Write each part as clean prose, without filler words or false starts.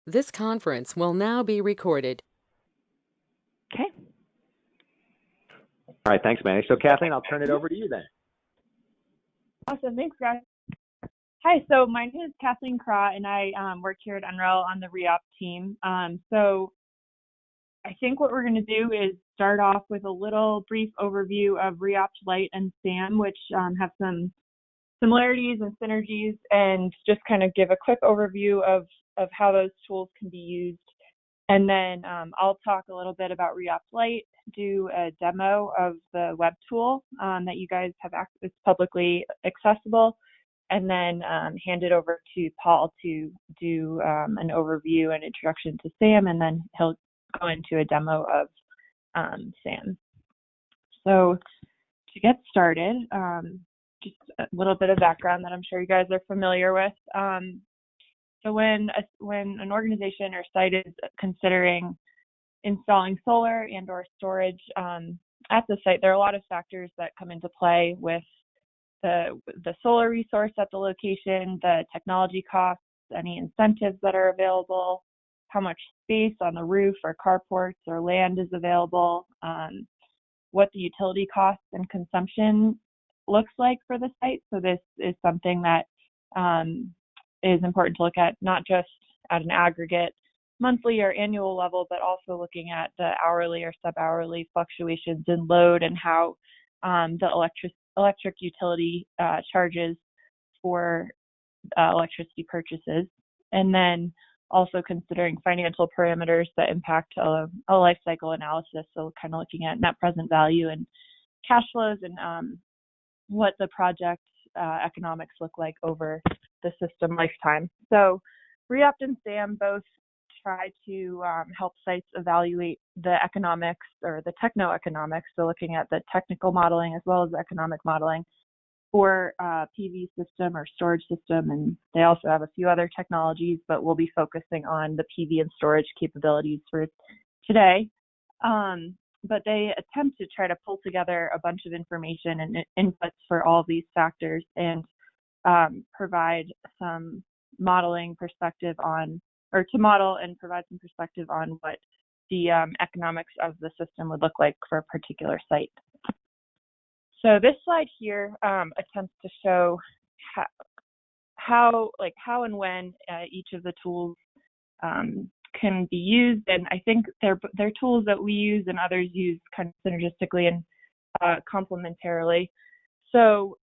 This conference will now be recorded. Okay. All right, thanks, Manny. So Kathleen, I'll turn it over to you then. Awesome. Thanks, guys. Hi, so my name is Kathleen Craw, and I work here at NREL on the REopt team. So I think what we're going to do is start off with a little brief overview of REopt Lite and SAM, which have some similarities and synergies, and just kind of give a quick overview of how those tools can be used. And then I'll talk a little bit about REopt Lite, do a demo of the web tool that you guys have access, it's publicly accessible, and then hand it over to Paul to do an overview and introduction to SAM, and then he'll go into a demo of SAM. So to get started, just a little bit of background that I'm sure you guys are familiar with. So when an organization or site is considering installing solar and or storage at the site, there are a lot of factors that come into play with the solar resource at the location, the technology costs, any incentives that are available, how much space on the roof or carports or land is available, what the utility costs and consumption looks like for the site. So this is something that is important to look at, not just at an aggregate monthly or annual level, but also looking at the hourly or sub-hourly fluctuations in load and how the electric utility charges for electricity purchases. And then also considering financial parameters that impact a life cycle analysis. So kind of looking at net present value and cash flows and what the project economics look like over the system lifetime. So REopt and SAM both try to help sites evaluate the economics or the techno-economics, so looking at the technical modeling as well as the economic modeling for a PV system or storage system. And they also have a few other technologies, but we'll be focusing on the PV and storage capabilities for today. But they attempt to try to pull together a bunch of information and inputs for all these factors and provide some modeling perspective on, or to model and provide some perspective on what the economics of the system would look like for a particular site. So this slide here attempts to show how and when each of the tools can be used, and I think they're tools that we use and others use kind of synergistically and complementarily. So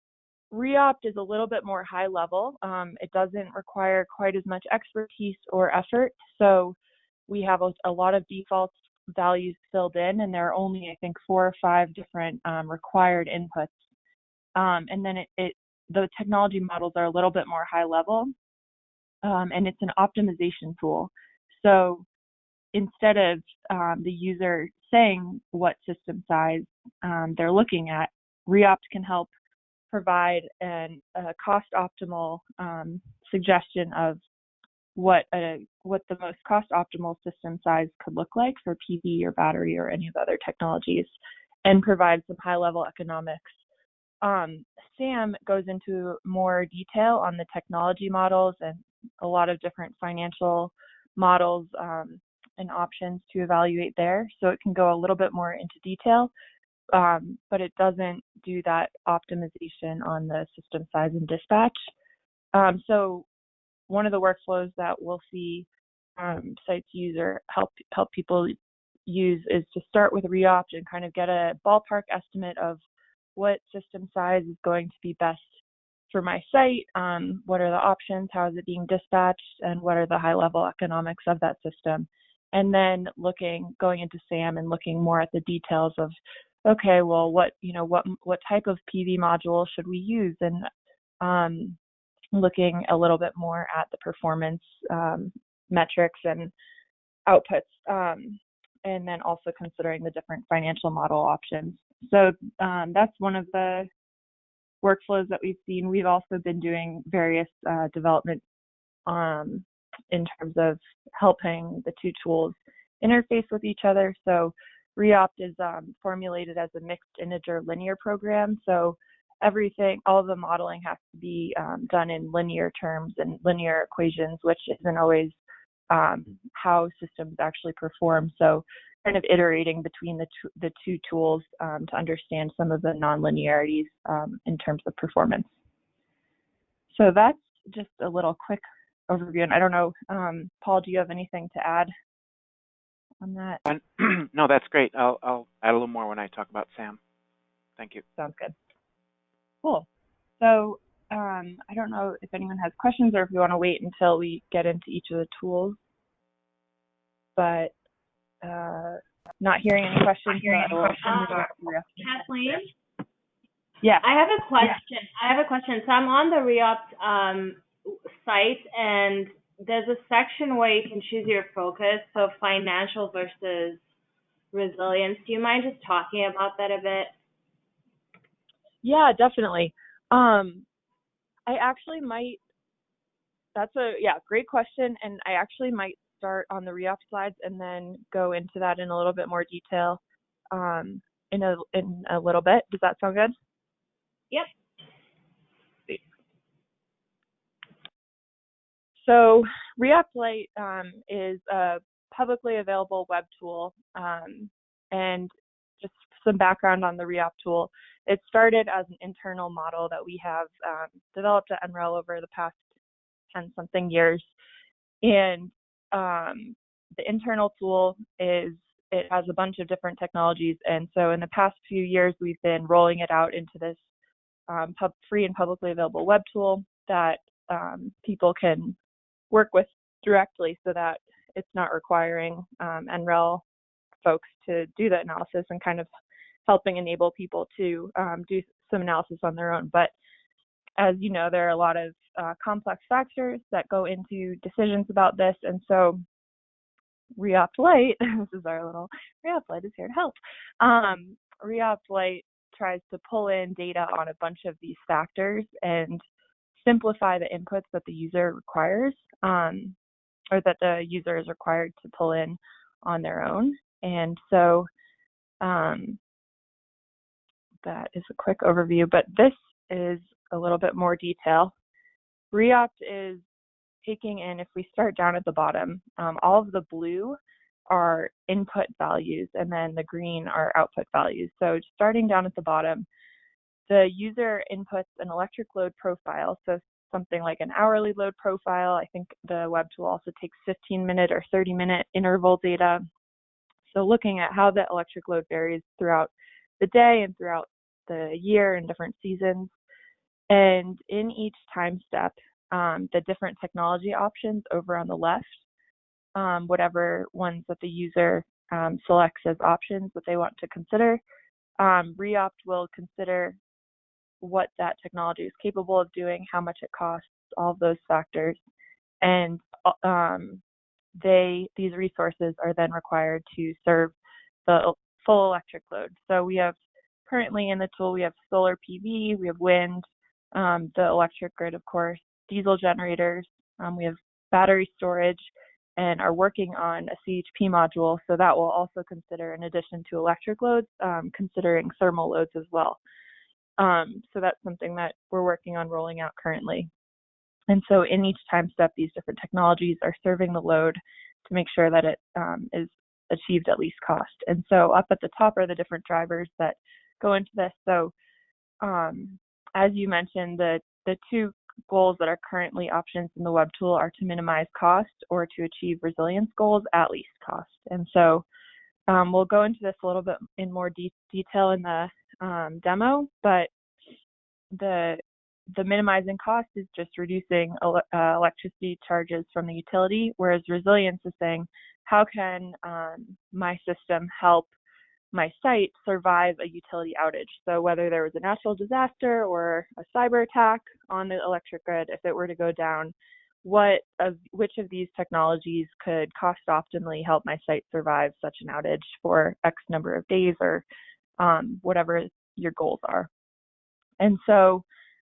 REopt is a little bit more high level. It doesn't require quite as much expertise or effort. So we have a lot of default values filled in, and there are only, I think, 4 or 5 different required inputs. And then the technology models are a little bit more high level, and it's an optimization tool. So instead of the user saying what system size they're looking at, REopt can help provide a cost optimal suggestion of what the most cost optimal system size could look like for PV or battery or any of the other technologies, and provide some high level economics. SAM goes into more detail on the technology models and a lot of different financial models and options to evaluate there. So it can go a little bit more into detail, but it doesn't do that optimization on the system size and dispatch. So one of the workflows that we'll see sites use or help people use is to start with REopt and kind of get a ballpark estimate of what system size is going to be best for my site, what are the options, how is it being dispatched, and what are the high-level economics of that system. And then going into SAM and looking more at the details of, okay, well, what type of PV module should we use, and looking a little bit more at the performance metrics and outputs, and then also considering the different financial model options. So that's one of the workflows that we've seen. We've also been doing various development in terms of helping the two tools interface with each other. So REopt is formulated as a mixed integer linear program. So all of the modeling has to be done in linear terms and linear equations, which isn't always how systems actually perform. So kind of iterating between the two tools to understand some of the nonlinearities in terms of performance. So that's just a little quick overview. And I don't know, Paul, do you have anything to add on that? No, that's great. I'll add a little more when I talk about SAM. Thank you. Sounds good. Cool. So I don't know if anyone has questions or if you want to wait until we get into each of the tools, but not hearing any questions. Kathleen? Yeah. I have a question. So I'm on the REopt site, and there's a section where you can choose your focus, so financial versus resilience. Do you mind just talking about that a bit? Yeah, definitely. I actually might, that's a great question, and I actually might start on the REopt slides and then go into that in a little bit more detail in a little bit. Does that sound good? Yep. So REopt Lite is a publicly available web tool, and just some background on the REopt tool. It started as an internal model that we have developed at NREL over the past 10-something years, and the internal tool it has a bunch of different technologies, and so in the past few years we've been rolling it out into this free and publicly available web tool that people can work with directly, so that it's not requiring NREL folks to do the analysis, and kind of helping enable people to do some analysis on their own. But as you know, there are a lot of complex factors that go into decisions about this, and so REopt Lite, this is our little REopt Lite is here to help. REopt Lite tries to pull in data on a bunch of these factors and simplify the inputs that the user requires, or that the user is required to pull in on their own. And so that is a quick overview, but this is a little bit more detail. REopt is taking in, if we start down at the bottom, all of the blue are input values, and then the green are output values. So starting down at the bottom, the user inputs an electric load profile, so something like an hourly load profile. I think the web tool also takes 15-minute or 30-minute interval data. So looking at how the electric load varies throughout the day and throughout the year and different seasons. And in each time step, the different technology options over on the left, whatever ones that the user selects as options that they want to consider, REopt will consider what that technology is capable of doing, how much it costs, all of those factors. And these resources are then required to serve the full electric load. So we have currently in the tool, we have solar PV, we have wind, the electric grid, of course, diesel generators, we have battery storage, and are working on a CHP module. So that will also consider, in addition to electric loads, considering thermal loads as well. So that's something that we're working on rolling out currently. And so in each time step, these different technologies are serving the load to make sure that it is achieved at least cost. And so up at the top are the different drivers that go into this. So as you mentioned, the two goals that are currently options in the web tool are to minimize cost or to achieve resilience goals at least cost. And so we'll go into this a little bit in more detail in the demo, but the minimizing cost is just reducing electricity charges from the utility, whereas resilience is saying, how can my system help my site survive a utility outage? So whether there was a natural disaster or a cyber attack on the electric grid, if it were to go down, which of these technologies could cost optimally help my site survive such an outage for X number of days, or whatever your goals are. And so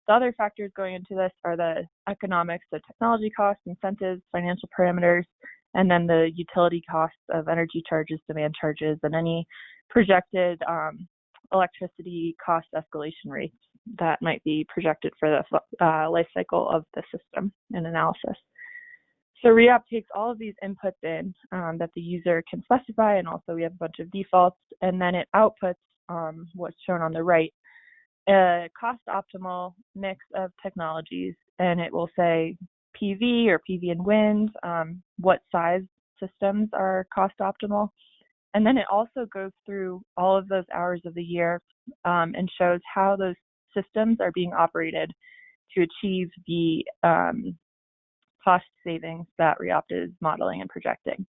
the other factors going into this are the economics, the technology costs, incentives, financial parameters, and then the utility costs of energy charges, demand charges, and any projected electricity cost escalation rates that might be projected for the life cycle of the system and analysis. So REopt takes all of these inputs in that the user can specify, and also we have a bunch of defaults, and then it outputs what's shown on the right, a cost optimal mix of technologies, and it will say PV or PV and wind, what size systems are cost optimal. And then it also goes through all of those hours of the year and shows how those systems are being operated to achieve the cost savings that REopt is modeling and projecting.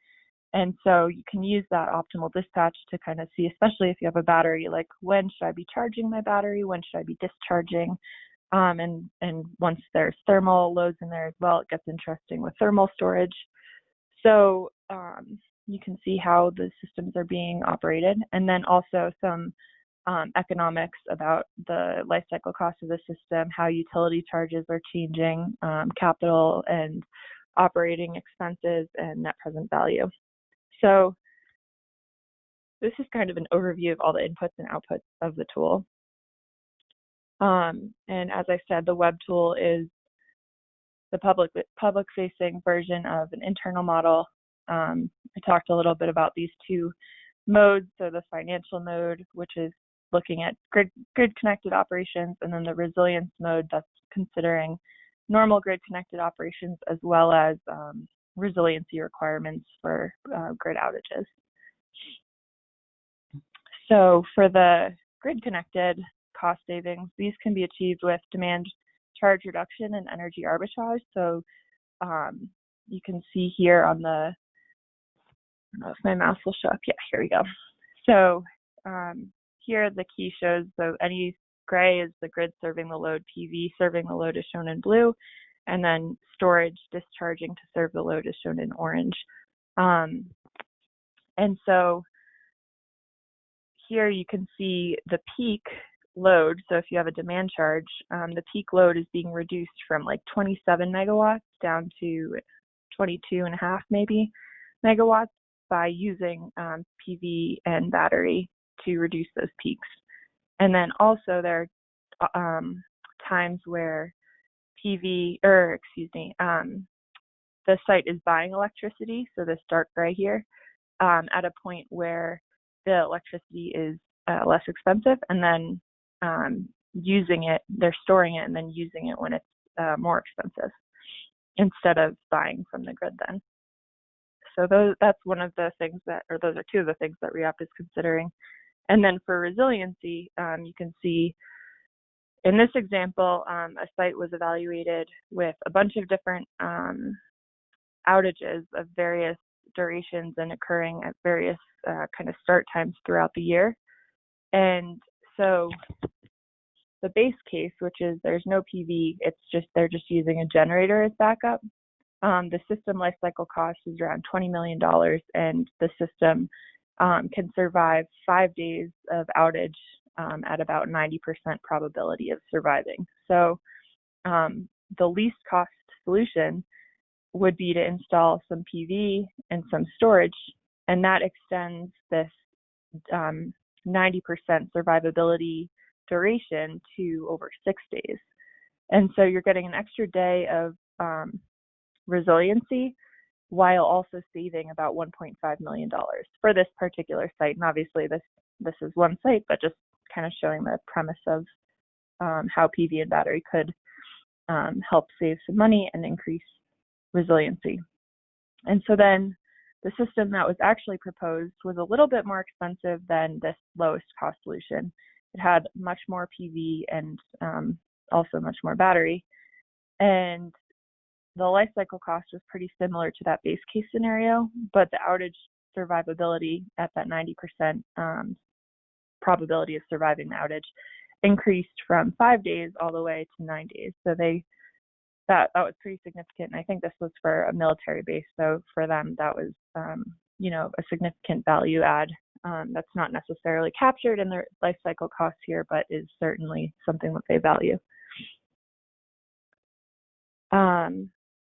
And so you can use that optimal dispatch to kind of see, especially if you have a battery, like when should I be charging my battery? When should I be discharging? And once there's thermal loads in there as well, it gets interesting with thermal storage. So you can see how the systems are being operated, and then also some economics about the life cycle cost of the system, how utility charges are changing, capital and operating expenses, and net present value. So this is kind of an overview of all the inputs and outputs of the tool. And as I said, the web tool is the public-facing version of an internal model. I talked a little bit about these two modes. So the financial mode, which is looking at grid-connected operations, and then the resilience mode that's considering normal grid-connected operations as well as resiliency requirements for grid outages. So for the grid-connected cost savings, these can be achieved with demand charge reduction and energy arbitrage. So you can see here on the, I don't know if my mouse will show up. Yeah, here we go. So here the key shows, so any gray is the grid serving the load, PV serving the load is shown in blue, and then storage discharging to serve the load is shown in orange. And so here you can see the peak load. So if you have a demand charge, the peak load is being reduced from like 27 megawatts down to 22.5 maybe megawatts by using PV and battery to reduce those peaks. And then also there are times where the site is buying electricity, so this dark gray here, at a point where the electricity is less expensive, and then using it, they're storing it and then using it when it's more expensive instead of buying from the grid then. So that's one of the things that, or those are two of the things that REopt is considering. And then for resiliency, you can see in this example, a site was evaluated with a bunch of different outages of various durations and occurring at various kind of start times throughout the year. And so the base case, which is there's no PV, they're just using a generator as backup. The system life cycle cost is around $20 million, and the system can survive 5 days of outage at about 90% probability of surviving. So the least cost solution would be to install some PV and some storage, and that extends this 90% survivability duration to over 6 days. And so you're getting an extra day of resiliency while also saving about $1.5 million for this particular site. And obviously this is one site, but just kind of showing the premise of how PV and battery could help save some money and increase resiliency. And so then the system that was actually proposed was a little bit more expensive than this lowest cost solution. It had much more PV and also much more battery. And the life cycle cost was pretty similar to that base case scenario, but the outage survivability at that 90% probability of surviving the outage increased from 5 days all the way to 9 days. So that was pretty significant. And I think this was for a military base. So for them, that was, a significant value add that's not necessarily captured in their life cycle costs here, but is certainly something that they value.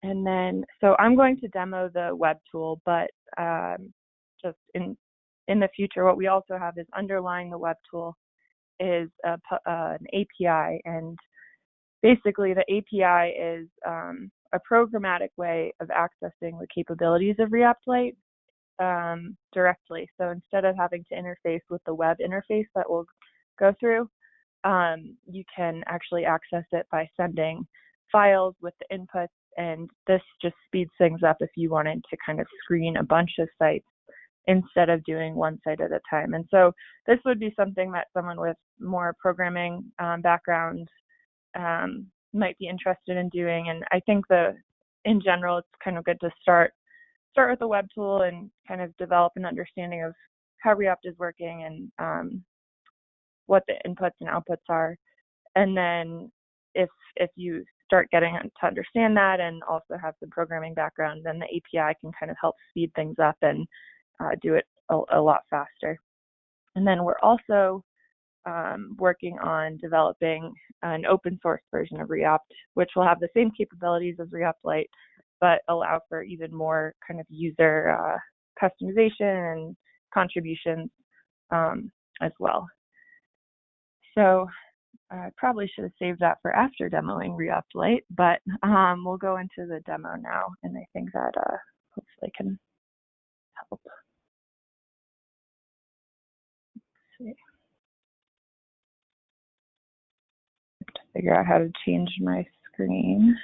And then, so I'm going to demo the web tool, but just in the future, what we also have is underlying the web tool is an API, and basically the API is a programmatic way of accessing the capabilities of REopt Lite directly. So instead of having to interface with the web interface that we'll go through, you can actually access it by sending files with the inputs, and this just speeds things up if you wanted to kind of screen a bunch of sites instead of doing one site at a time. And so this would be something that someone with more programming background might be interested in doing. And I think in general, it's kind of good to start with a web tool and kind of develop an understanding of how REopt is working and what the inputs and outputs are. And then if you start getting to understand that and also have some programming background, then the API can kind of help speed things up and do it a lot faster. And then we're also working on developing an open source version of REopt, which will have the same capabilities as REopt Lite, but allow for even more kind of user customization and contributions as well. So I probably should have saved that for after demoing REopt Lite, but we'll go into the demo now, and I think that hopefully can help. Let's see. I have to figure out how to change my screen.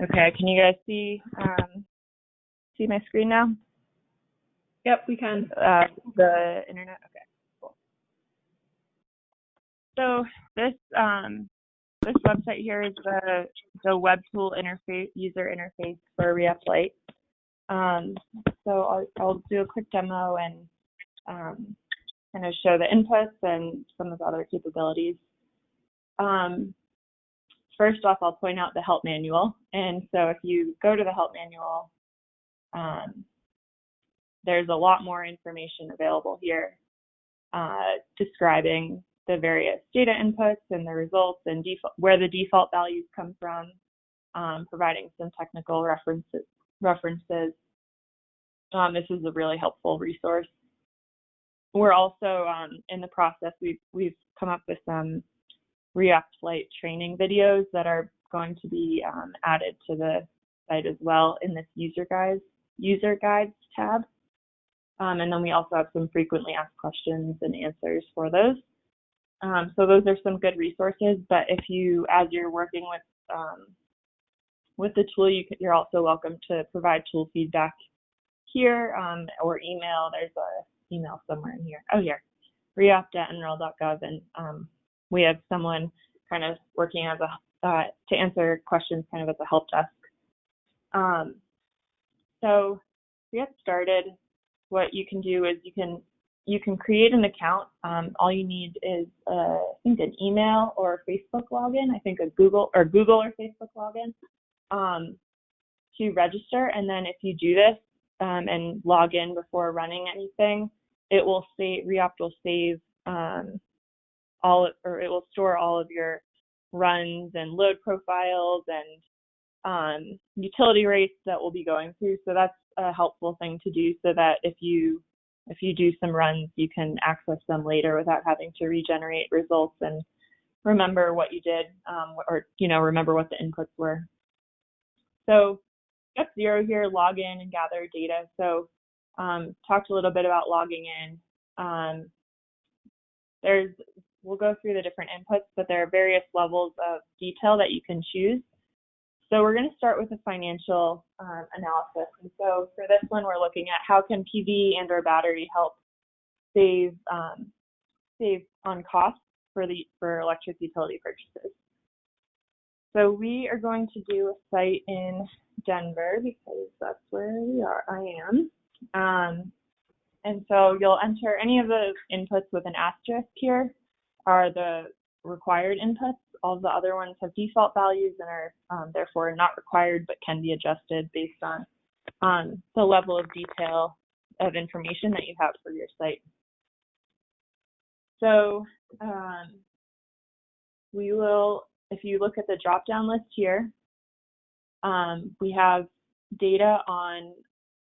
Okay, can you guys see my screen now? Yep, we can. The internet. Okay, cool. So this website here is the web tool interface, user interface for REopt Lite. So I'll do a quick demo and kind of show the inputs and some of the other capabilities. First off, I'll point out the help manual. And so if you go to the help manual, there's a lot more information available here describing the various data inputs and the results and where the default values come from, providing some technical references. This is a really helpful resource. We're also in the process, we've come up with some REopt Lite training videos that are going to be added to the site as well in this user guides tab. And then we also have some frequently asked questions and answers for those. So those are some good resources, but if you, as you're working with the tool, you're also welcome to provide tool feedback here or email. There's an email somewhere in here. Oh, here, reopt@nrel.gov, and we have someone kind of working as to answer questions kind of at the help desk. So to get started, what you can do is you can create an account. All you need is I think an email or a Facebook login. I think a Google or Facebook login to register. And then if you do this and log in before running anything, it will save REopt will save it will store all of your runs and load profiles and utility rates that we'll be going through. So that's a helpful thing to do, so that if you do some runs, you can access them later without having to regenerate results and remember what you did, or remember what the inputs were. So step 0 here, log in and gather data. So talked a little bit about logging in. We'll go through the different inputs, but there are various levels of detail that you can choose. So we're going to start with a financial analysis. And so for this one, we're looking at how can PV and or battery help save on costs for electric utility purchases. So we are going to do a site in Denver because that's where I am. And so you'll enter any of the inputs with an asterisk here are the required inputs All of the other ones have default values and are therefore not required, but can be adjusted based on the level of detail of information that you have for your site. So we will, if you look at the drop-down list here, we have data on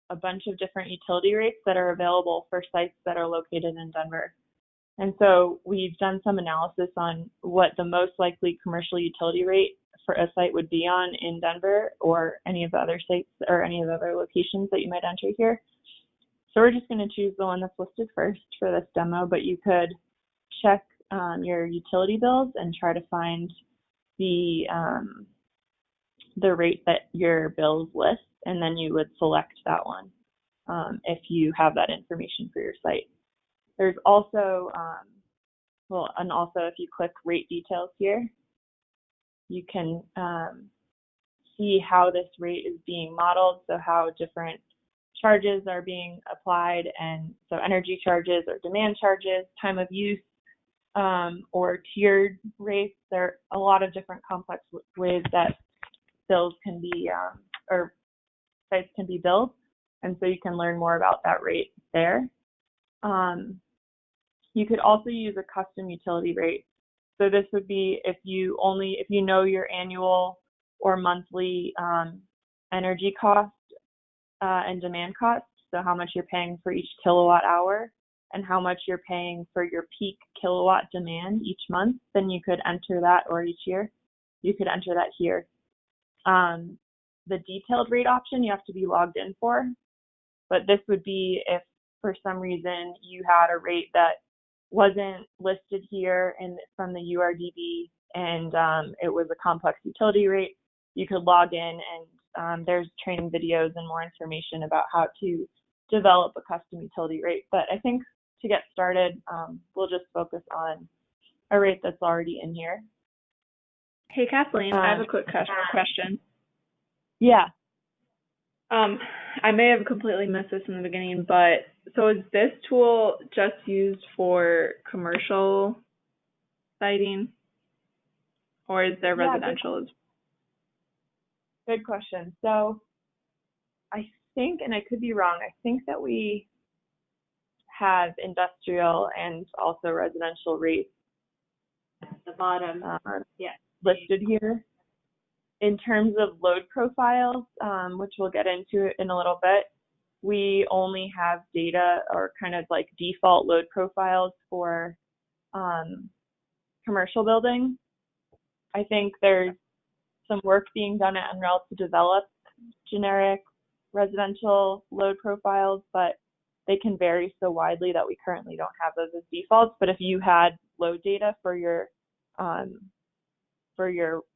a bunch of different utility rates that are available for sites that are located in Denver. And so we've done some analysis on what the most likely commercial utility rate for a site would be on in Denver or any of the other sites or any of the other locations that you might enter here. So we're just going to choose the one that's listed first for this demo, but you could check your utility bills and try to find the rate that your bills list, and then you would select that one if you have that information for your site. There's also, and also if you click rate details here, you can see how this rate is being modeled, so how different charges are being applied, and so energy charges or demand charges, time of use, or tiered rates. There are a lot of different complex ways that bills can be, or sites can be billed, and so you can learn more about that rate there. You could also use a custom utility rate. So this would be if you know your annual or monthly energy cost and demand cost, so how much you're paying for each kilowatt hour and how much you're paying for your peak kilowatt demand each month, then you could enter that, or each year, you could enter that here. The detailed rate option you have to be logged in for, but this would be if for some reason you had a rate that wasn't listed here from the URDB and it was a complex utility rate, you could log in and there's training videos and more information about how to develop a custom utility rate. But I think to get started, we'll just focus on a rate that's already in here. Hey, Kathleen, I have a quick question. Yeah. I may have completely missed this in the beginning, but so is this tool just used for commercial siting, or is there residential as well? Good question. So I think, and I could be wrong, I think that we have industrial and also residential rates At the bottom, listed here. In terms of load profiles, which we'll get into in a little bit, we only have data or kind of like default load profiles for commercial buildings. I think there's some work being done at NREL to develop generic residential load profiles, but they can vary so widely that we currently don't have those as defaults. But if you had load data for your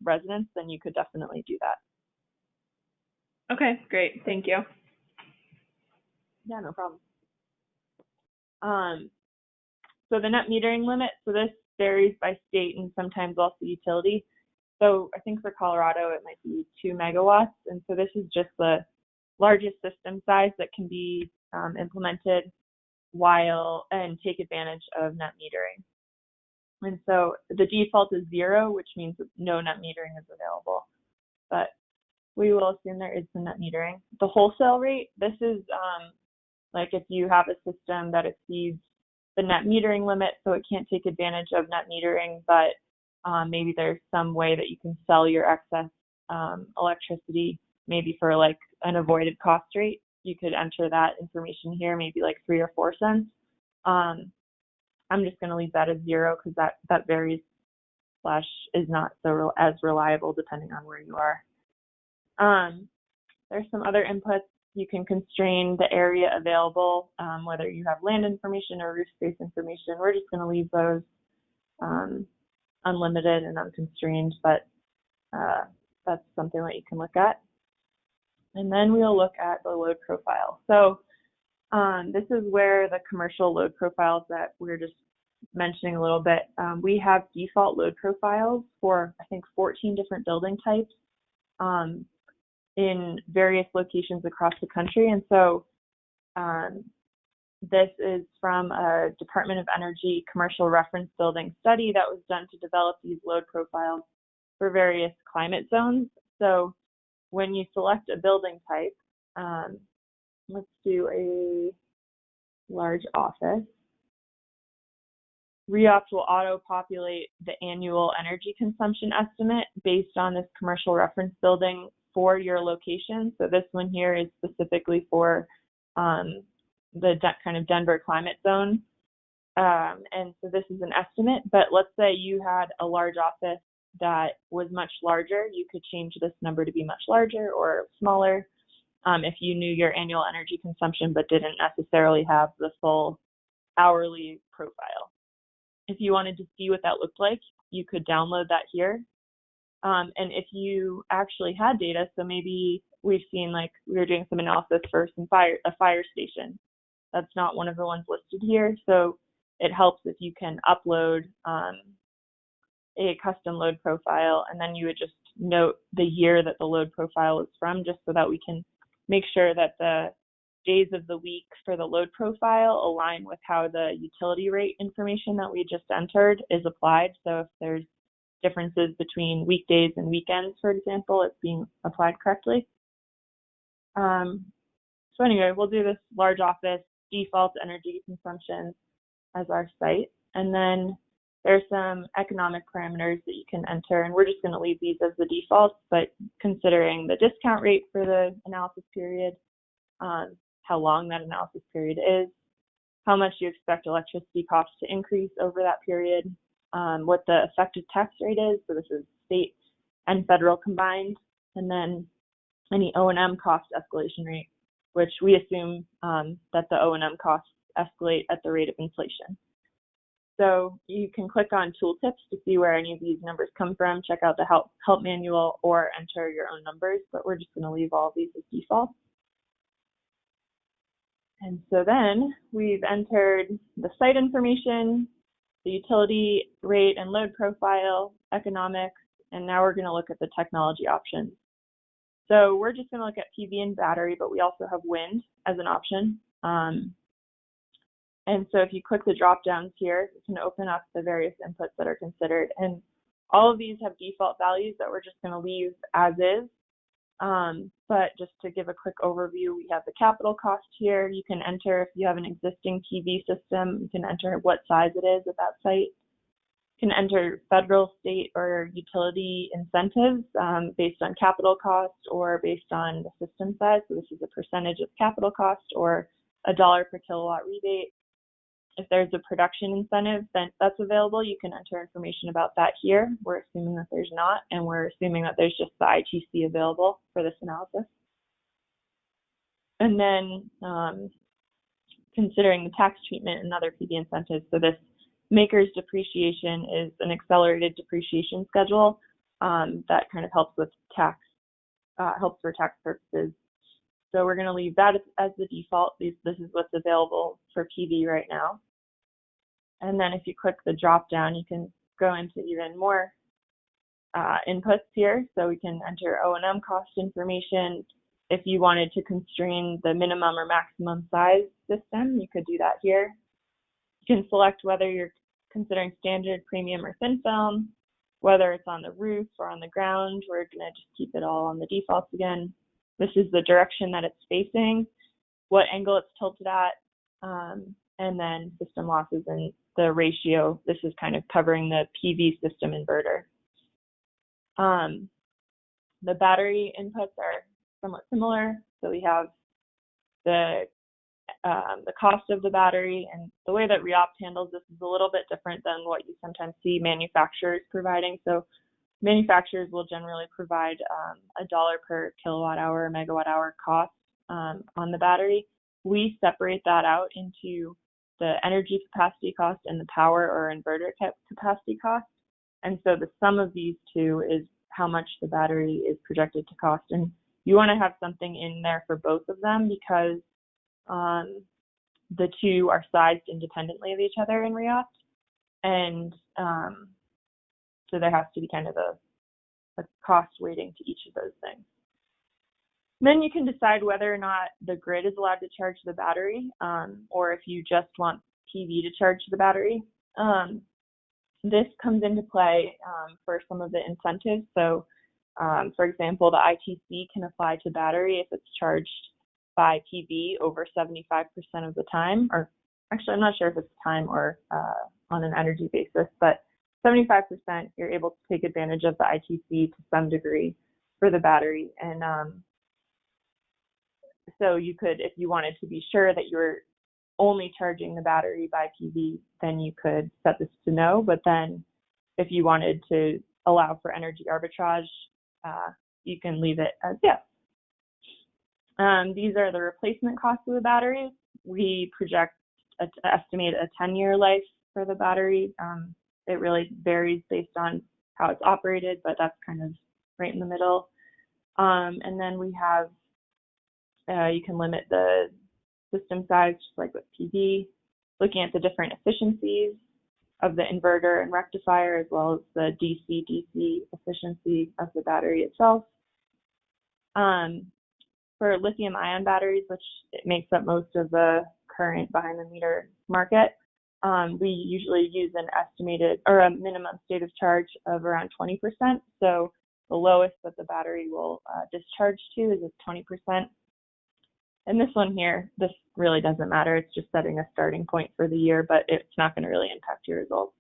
residents, then you could definitely do that. Okay, great. Thank you. Yeah, no problem. So the net metering limit, so this varies by state and sometimes also utility. So I think for Colorado, it might be 2 megawatts. And so this is just the largest system size that can be implemented and take advantage of net metering. And so the default is 0, which means that no net metering is available. But we will assume there is some net metering. The wholesale rate, this is like if you have a system that exceeds the net metering limit, so it can't take advantage of net metering, but maybe there's some way that you can sell your excess electricity, maybe for like an avoided cost rate. You could enter that information here, maybe like 3 or 4 cents. I'm just going to leave that as 0 because that varies / is not as reliable depending on where you are. There's some other inputs. You can constrain the area available, whether you have land information or roof space information. We're just going to leave those unlimited and unconstrained, but that's something that you can look at. And then we'll look at the load profile. So this is where the commercial load profiles that we're just mentioning a little bit. We have default load profiles for, I think, 14 different building types in various locations across the country. And so This is from a Department of Energy commercial reference building study that was done to develop these load profiles for various climate zones. So when you select a building type, let's do a large office. REopt will auto-populate the annual energy consumption estimate based on this commercial reference building for your location. So this one here is specifically for the kind of Denver climate zone. And so this is an estimate, but let's say you had a large office that was much larger. You could change this number to be much larger or smaller if you knew your annual energy consumption but didn't necessarily have the full hourly profile. If you wanted to see what that looked like, you could download that here. And if you actually had data, so maybe we've seen, like, we were doing some analysis for a fire station. That's not one of the ones listed here. So it helps if you can upload a custom load profile, and then you would just note the year that the load profile is from, just so that we can make sure that the days of the week for the load profile align with how the utility rate information that we just entered is applied. So if there's differences between weekdays and weekends, for example, it's being applied correctly. So anyway, we'll do this large office default energy consumption as our site. And then there's some economic parameters that you can enter, and we're just going to leave these as the default, but considering the discount rate for the analysis period, how long that analysis period is, how much you expect electricity costs to increase over that period, what the effective tax rate is, so this is state and federal combined, and then any O&M cost escalation rate, which we assume that the O&M costs escalate at the rate of inflation. So you can click on tooltips to see where any of these numbers come from, check out the help manual, or enter your own numbers, but we're just going to leave all of these as default. And so then we've entered the site information, the utility rate and load profile, economics, and now we're going to look at the technology options. So we're just going to look at PV and battery, but we also have wind as an option. And so if you click the drop downs here, you can open up the various inputs that are considered. And all of these have default values that we're just going to leave as is. But just to give a quick overview, we have the capital cost here. You can enter, if you have an existing PV system, you can enter what size it is at that site. You can enter federal, state, or utility incentives based on capital cost or based on the system size. So this is a percentage of capital cost or $1 per kilowatt rebate. If there's a production incentive that's available, you can enter information about that here. We're assuming that there's not, and we're assuming that there's just the ITC available for this analysis. And then considering the tax treatment and other PV incentives, so this maker's depreciation is an accelerated depreciation schedule that kind of helps with tax, helps for tax purposes. So we're going to leave that as the default. This is what's available for PV right now. And then if you click the drop down, you can go into even more inputs here. So we can enter O&M cost information. If you wanted to constrain the minimum or maximum size system, you could do that here. You can select whether you're considering standard, premium, or thin film, whether it's on the roof or on the ground. We're going to just keep it all on the defaults again. This is the direction that it's facing, what angle it's tilted at, and then system losses and the ratio. This is kind of covering the PV system inverter. The battery inputs are somewhat similar. So we have the cost of the battery, and the way that REopt handles this is a little bit different than what you sometimes see manufacturers providing. So manufacturers will generally provide $1 per kilowatt hour or megawatt hour cost on the battery. We separate that out into the energy capacity cost and the power or inverter capacity cost. And so the sum of these two is how much the battery is projected to cost. And you want to have something in there for both of them because the two are sized independently of each other in REopt. And so there has to be kind of a cost weighting to each of those things. Then you can decide whether or not the grid is allowed to charge the battery, or if you just want PV to charge the battery. This comes into play for some of the incentives. So, for example, the ITC can apply to battery if it's charged by PV over 75% of the time, or actually, I'm not sure if it's time or on an energy basis, but 75% you're able to take advantage of the ITC to some degree for the battery. And so you could, if you wanted to be sure that you're only charging the battery by PV, then you could set this to no. But then if you wanted to allow for energy arbitrage, you can leave it as yes. These are the replacement costs of the batteries. We estimate a 10-year life for the battery. It really varies based on how it's operated, but that's kind of right in the middle. And then we have, you can limit the system size, just like with PV, looking at the different efficiencies of the inverter and rectifier, as well as the DC-DC efficiency of the battery itself. For lithium-ion batteries, which it makes up most of the current behind-the-meter market, we usually use an estimated or a minimum state of charge of around 20%. So the lowest that the battery will discharge to is 20%. And this one here, this really doesn't matter. It's just setting a starting point for the year, but it's not going to really impact your results.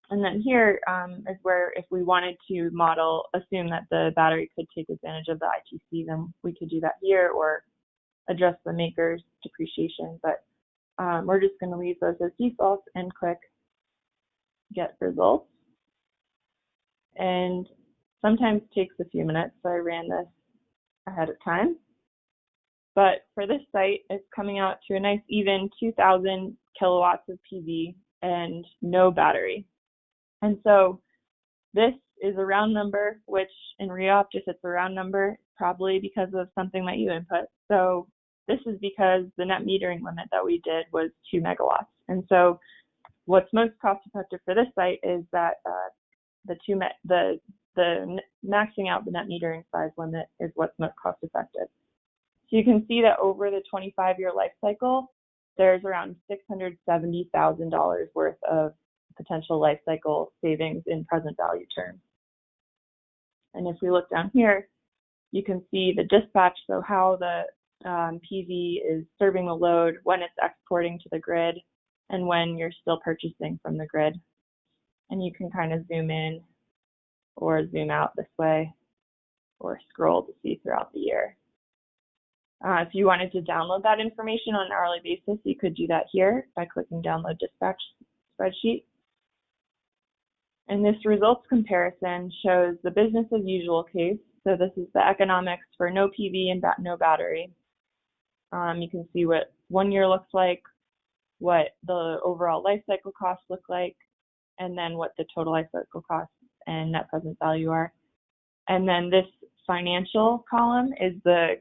And then here is where, if we wanted to assume that the battery could take advantage of the ITC, then we could do that here or address the maker's depreciation. But we're just going to leave those as defaults and click Get Results. And sometimes it takes a few minutes, so I ran this ahead of time. But for this site, it's coming out to a nice even 2,000 kilowatts of PV and no battery. And so this is a round number, which in REopt, if it's a round number, probably because of something that you input. So this is because the net metering limit that we did was 2 megawatts. And so what's most cost effective for this site is that the maxing out the net metering size limit is what's most cost effective. So you can see that over the 25-year life cycle, there's around $670,000 worth of potential life cycle savings in present value terms. And if we look down here, you can see the dispatch, so how the PV is serving the load, when it's exporting to the grid, and when you're still purchasing from the grid. And you can kind of zoom in or zoom out this way or scroll to see throughout the year. If you wanted to download that information on an hourly basis, you could do that here by clicking Download Dispatch Spreadsheet. And this results comparison shows the business as usual case. So this is the economics for no PV and no battery. You can see what 1 year looks like, what the overall life cycle costs look like, and then what the total life cycle costs and net present value are. And then this financial column is the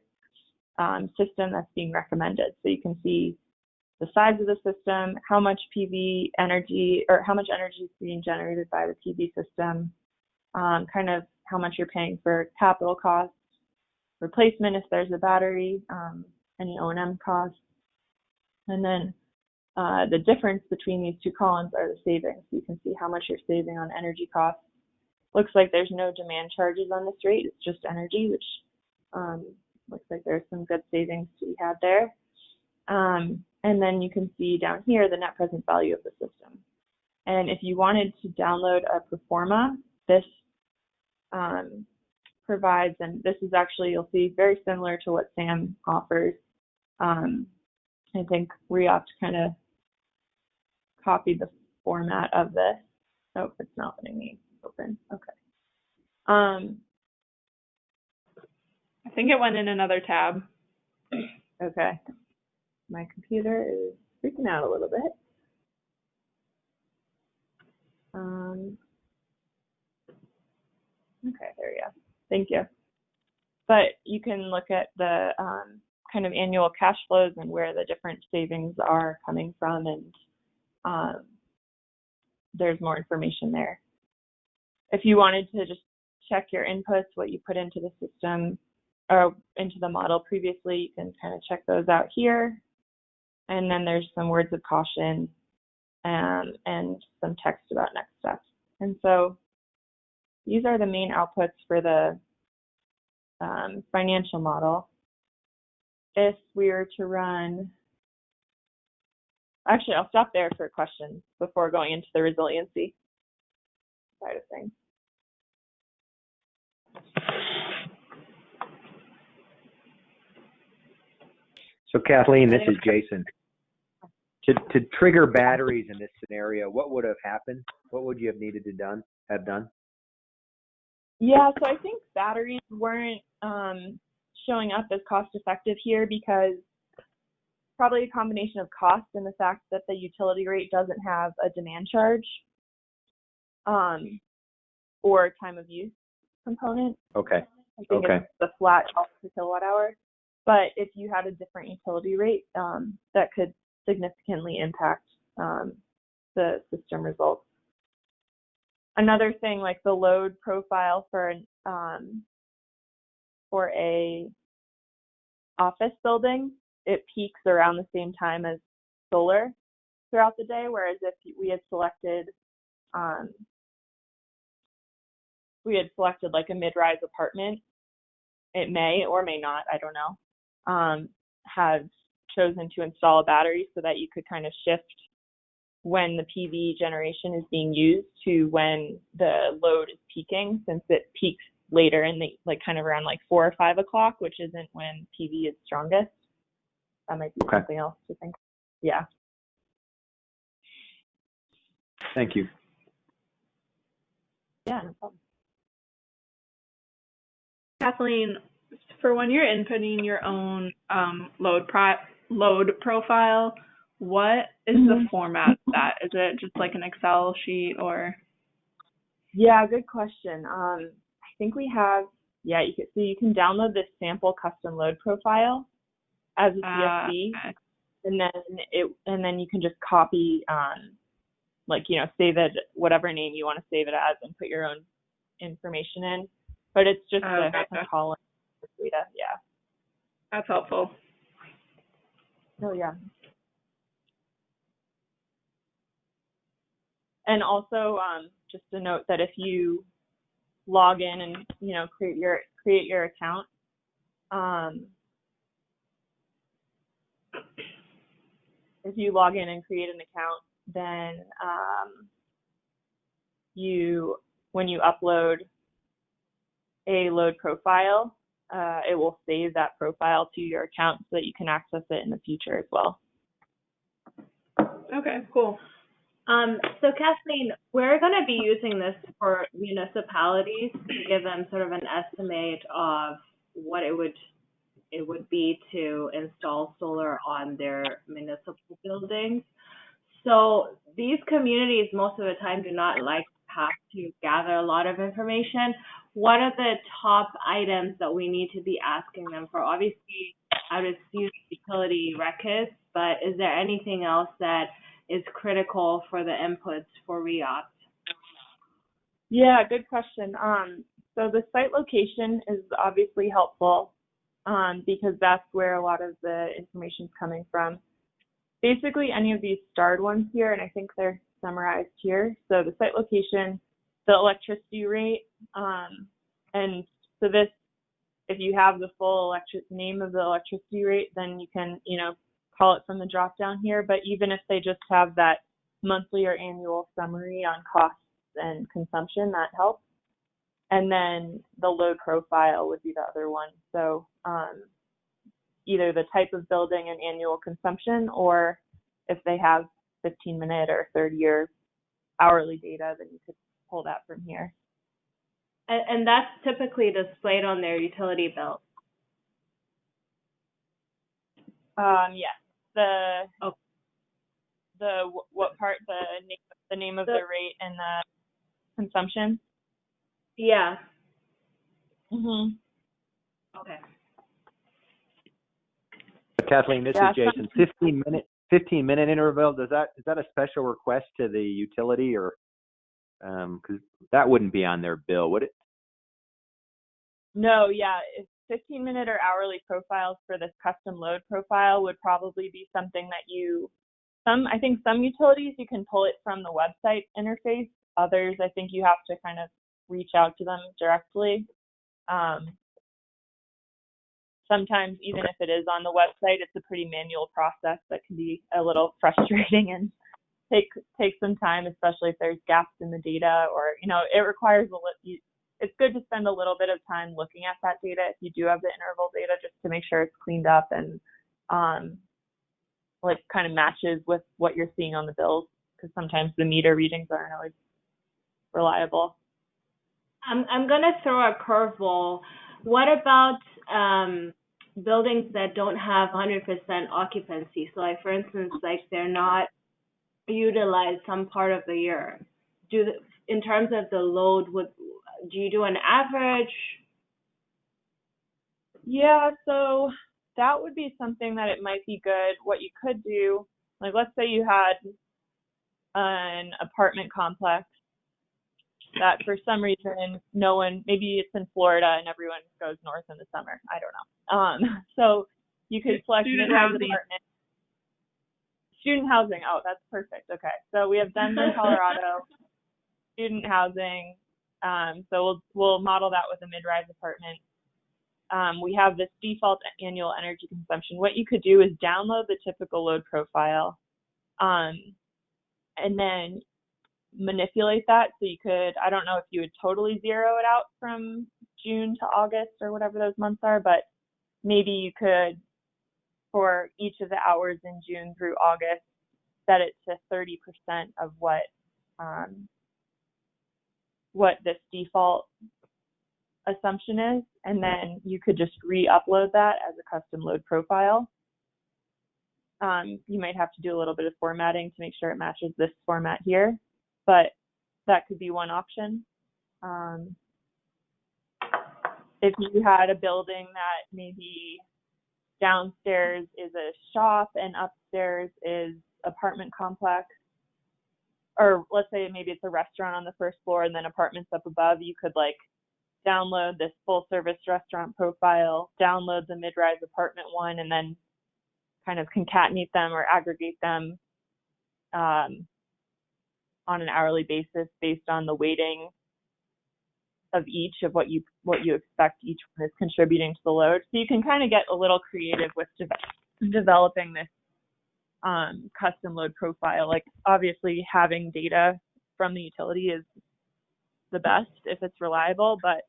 system that's being recommended. So you can see the size of the system, how much PV energy, or how much energy is being generated by the PV system, kind of how much you're paying for capital costs, replacement if there's a battery, any O&M costs, and then the difference between these two columns are the savings. So you can see how much you're saving on energy costs. Looks like there's no demand charges on this rate, it's just energy, which looks like there's some good savings to be had there. And then you can see down here the net present value of the system. And if you wanted to download a proforma, this provides, and this is actually, you'll see, very similar to what Sam offers. I think REopt kind of copied the format of this. Oh, it's not letting me open. Okay. I think it went in another tab. Okay. My computer is freaking out a little bit. Okay, there we go. Thank you. But you can look at the kind of annual cash flows and where the different savings are coming from, and there's more information there. If you wanted to just check your inputs, what you put into the system, into the model previously, you can kind of check those out here. And then there's some words of caution and some text about next steps. And so these are the main outputs for the financial model. If we were to run, actually, I'll stop there for questions before going into the resiliency side of things. So Kathleen, this is Jason. To trigger batteries in this scenario, what would have happened? What would you have needed to have done? Yeah, so I think batteries weren't showing up as cost effective here because probably a combination of cost and the fact that the utility rate doesn't have a demand charge or time of use component. Okay. I think it's the flat cost per kilowatt hour. But if you had a different utility rate, that could significantly impact the system results. Another thing, like the load profile for a office building, it peaks around the same time as solar throughout the day. Whereas if we had selected like a mid-rise apartment, it may or may not, I don't know, have chosen to install a battery so that you could kind of shift when the PV generation is being used to when the load is peaking, since it peaks later in the kind of around 4 or 5 o'clock, which isn't when PV is strongest. That might be something else to think. Yeah. Thank you. Yeah, no problem. Kathleen, for when you're inputting your own load profile, what is the format of that? Is it just like an Excel sheet or? Yeah, good question. I think we have, you can download this sample custom load profile as a CSV, okay. and then you can just copy, save it, whatever name you want to save it as, and put your own information in. But it's just a column of data. Yeah. That's helpful. Oh yeah. And also, just a note that if you log in and create your account, if you log in and create an account, then when you upload a load profile, it will save that profile to your account so that you can access it in the future as well. Okay, cool. So Kathleen, we're going to be using this for municipalities to give them sort of an estimate of what it would be to install solar on their municipal buildings. So these communities most of the time do not like to have to gather a lot of information. What are the top items that we need to be asking them for? Obviously, I would use utility records, but is there anything else that is critical for the inputs for REopt? Yeah, good question. So the site location is obviously helpful because that's where a lot of the information is coming from. Basically, any of these starred ones here, and I think they're summarized here. So the site location, the electricity rate, and so this, if you have the full name of the electricity rate, then you can, call it from the drop down here. But even if they just have that monthly or annual summary on costs and consumption, that helps. And then the load profile would be the other one. So either the type of building and annual consumption, or if they have 15-minute or 30-year hourly data, then you could pull that from here. And that's typically displayed on their utility bill. Yes. What part? The name of the rate and the consumption. Yeah. Mhm. Okay. Kathleen, this is Jason. 15-minute interval. Is that a special request to the utility, or because that wouldn't be on their bill, would it? No. Yeah. 15-minute or hourly profiles for this custom load profile would probably be something that I think some utilities you can pull it from the website interface. Others, I think you have to kind of reach out to them directly. Sometimes even if it is on the website, it's a pretty manual process that can be a little frustrating and take some time, especially if there's gaps in the data, or it requires it's good to spend a little bit of time looking at that data if you do have the interval data, just to make sure it's cleaned up and like kind of matches with what you're seeing on the bills, because sometimes the meter readings aren't always reliable. I'm gonna throw a curveball. What about buildings that don't have 100% occupancy? So, like for instance, like they're not utilized some part of the year. In terms of the load, do you do an average? Yeah, so that would be something that it might be good. What you could do, like let's say you had an apartment complex that for some reason maybe it's in Florida and everyone goes north in the summer. I don't know. So you could select student housing. Student housing. Oh, that's perfect. Okay. So we have Denver, Colorado, student housing. So we'll model that with a mid-rise apartment. We have this default annual energy consumption. What you could do is download the typical load profile, and then manipulate that. So you could, I don't know if you would totally zero it out from June to August or whatever those months are, but maybe you could, for each of the hours in June through August, set it to 30% of what this default assumption is, and then you could just re-upload that as a custom load profile. You might have to do a little bit of formatting to make sure it matches this format here, but that could be one option. If you had a building that maybe downstairs is a shop and upstairs is apartment complex, or let's say maybe it's a restaurant on the first floor and then apartments up above, you could like download this full service restaurant profile, download the mid-rise apartment one, and then kind of concatenate them or aggregate them on an hourly basis based on the weighting of each of what you expect each one is contributing to the load. So you can kind of get a little creative with developing this custom load profile. Like obviously having data from the utility is the best if it's reliable, but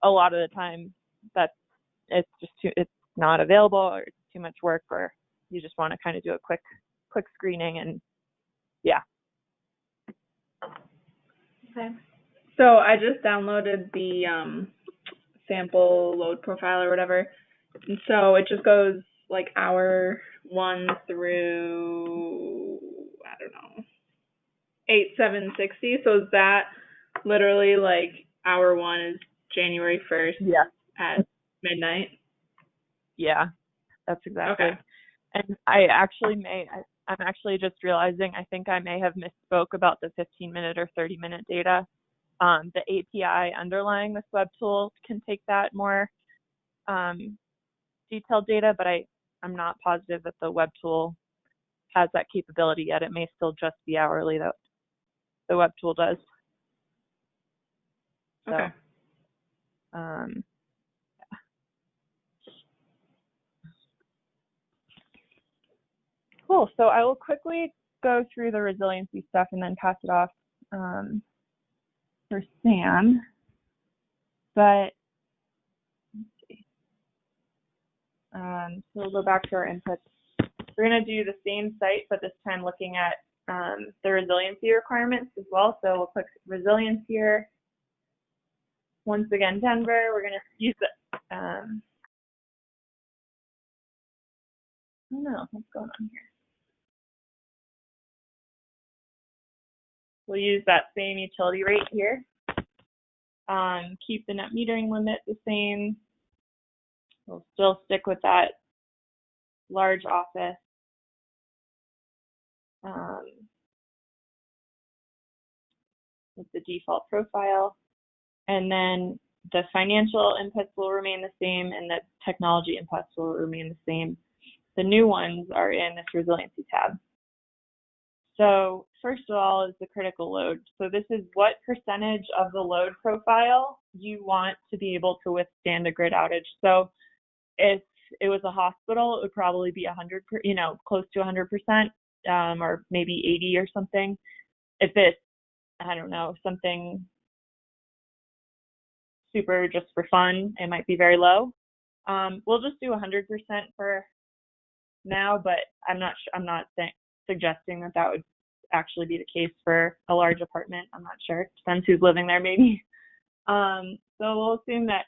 a lot of the time it's not available, or it's too much work, or you just want to kind of do a quick screening, and yeah. Okay. So I just downloaded the sample load profile or whatever, and so it just goes like hour 1 through, I don't know, 8/7/60. So is that literally like hour 1 is January 1st at midnight? Yeah, that's exactly. Okay. And I'm actually just realizing I think I may have misspoke about the 15-minute or 30-minute data. The API underlying this web tool can take that more detailed data, but I'm not positive that the web tool has that capability yet. It may still just be hourly that the web tool does. So, okay. Yeah. Cool. So I will quickly go through the resiliency stuff and then pass it off for Sam. But let's see. So we'll go back to our inputs. We're going to do the same site, but this time looking at the resiliency requirements as well. So we'll click resilience here. Once again, Denver, we're going to use it. I don't know what's going on here. We'll use that same utility rate here. Keep the net metering limit the same. We'll still stick with that large office. With the default profile. And then the financial inputs will remain the same and the technology inputs will remain the same. The new ones are in this resiliency tab. So first of all is the critical load. So this is what percentage of the load profile you want to be able to withstand a grid outage. So if it was a hospital, it would probably be 100, close to 100%, or maybe 80 or something. If it's, I don't know, something super just for fun, it might be very low. We'll just do 100% for now, but I'm not suggesting that would actually be the case for a large apartment. I'm not sure. Depends who's living there, maybe. So we'll assume that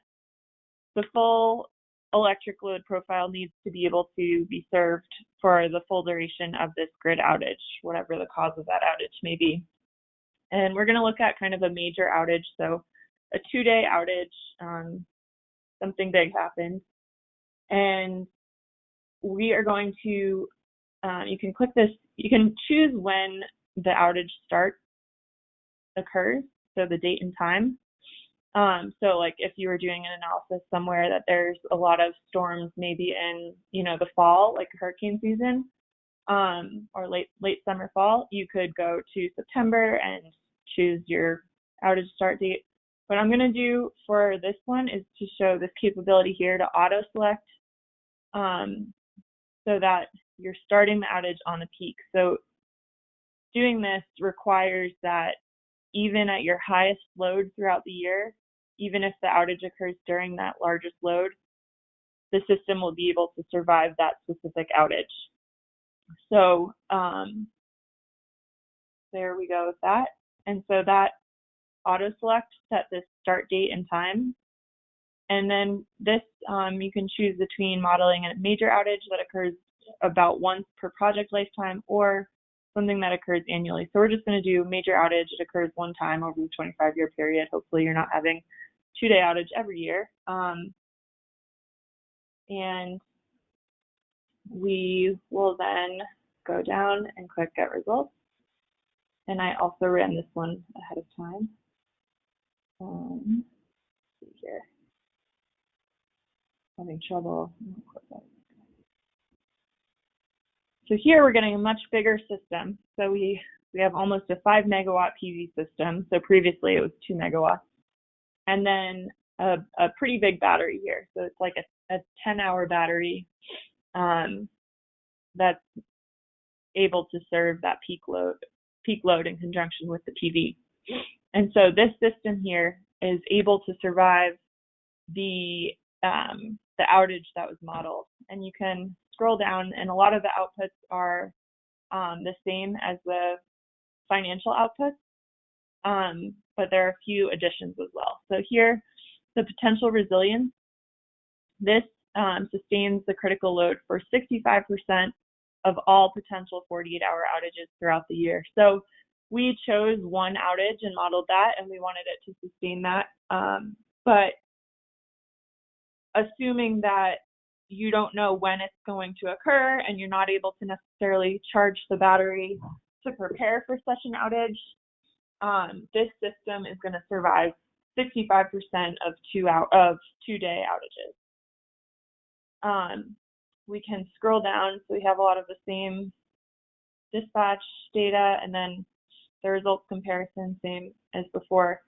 the full electric load profile needs to be able to be served for the full duration of this grid outage, whatever the cause of that outage may be. And we're going to look at kind of a major outage. So a 2-day outage, something big happened. And we are going to, you can click this, you can choose when the outage occurs, so the date and time. So like if you were doing an analysis somewhere that there's a lot of storms maybe in, the fall, like hurricane season, or late summer, fall, you could go to September and choose your outage start date. What I'm going to do for this one is to show this capability here to auto select, so that you're starting the outage on the peak. So doing this requires that even at your highest load throughout the year, even if the outage occurs during that largest load, the system will be able to survive that specific outage. So there we go with that. And so that auto select set this start date and time. And then this, you can choose between modeling a major outage that occurs about once per project lifetime or something that occurs annually. So we're just going to do major outage. It occurs one time over the 25-year period. Hopefully you're not having 2-day outage every year. And we will then go down and click Get Results. And I also ran this one ahead of time. Let's see here. Having trouble. So here we're getting a much bigger system. So we have almost a 5 megawatt PV system. So previously it was 2 megawatts. And then a pretty big battery here. So it's like a 10-hour battery that's able to serve that peak load in conjunction with the PV. And so this system here is able to survive the outage that was modeled. And you can scroll down, and a lot of the outputs are the same as the financial outputs, but there are a few additions as well. So here, the potential resilience, this sustains the critical load for 65% of all potential 48-hour outages throughout the year. So we chose one outage and modeled that, and we wanted it to sustain that. But assuming that you don't know when it's going to occur and you're not able to necessarily charge the battery to prepare for such an outage, this system is going to survive 65% of 2-day outages. We can scroll down, so we have a lot of the same dispatch data, and then the results comparison, same as before.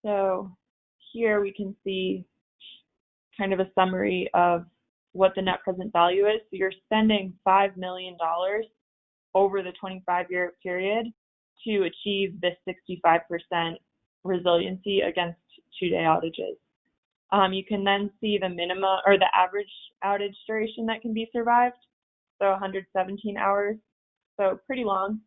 So here we can see kind of a summary of what the net present value is. So you're spending $5 million over the 25-year period to achieve this 65% resiliency against 2-day outages. You can then see the minimum or the average outage duration that can be survived, so 117 hours, so pretty long.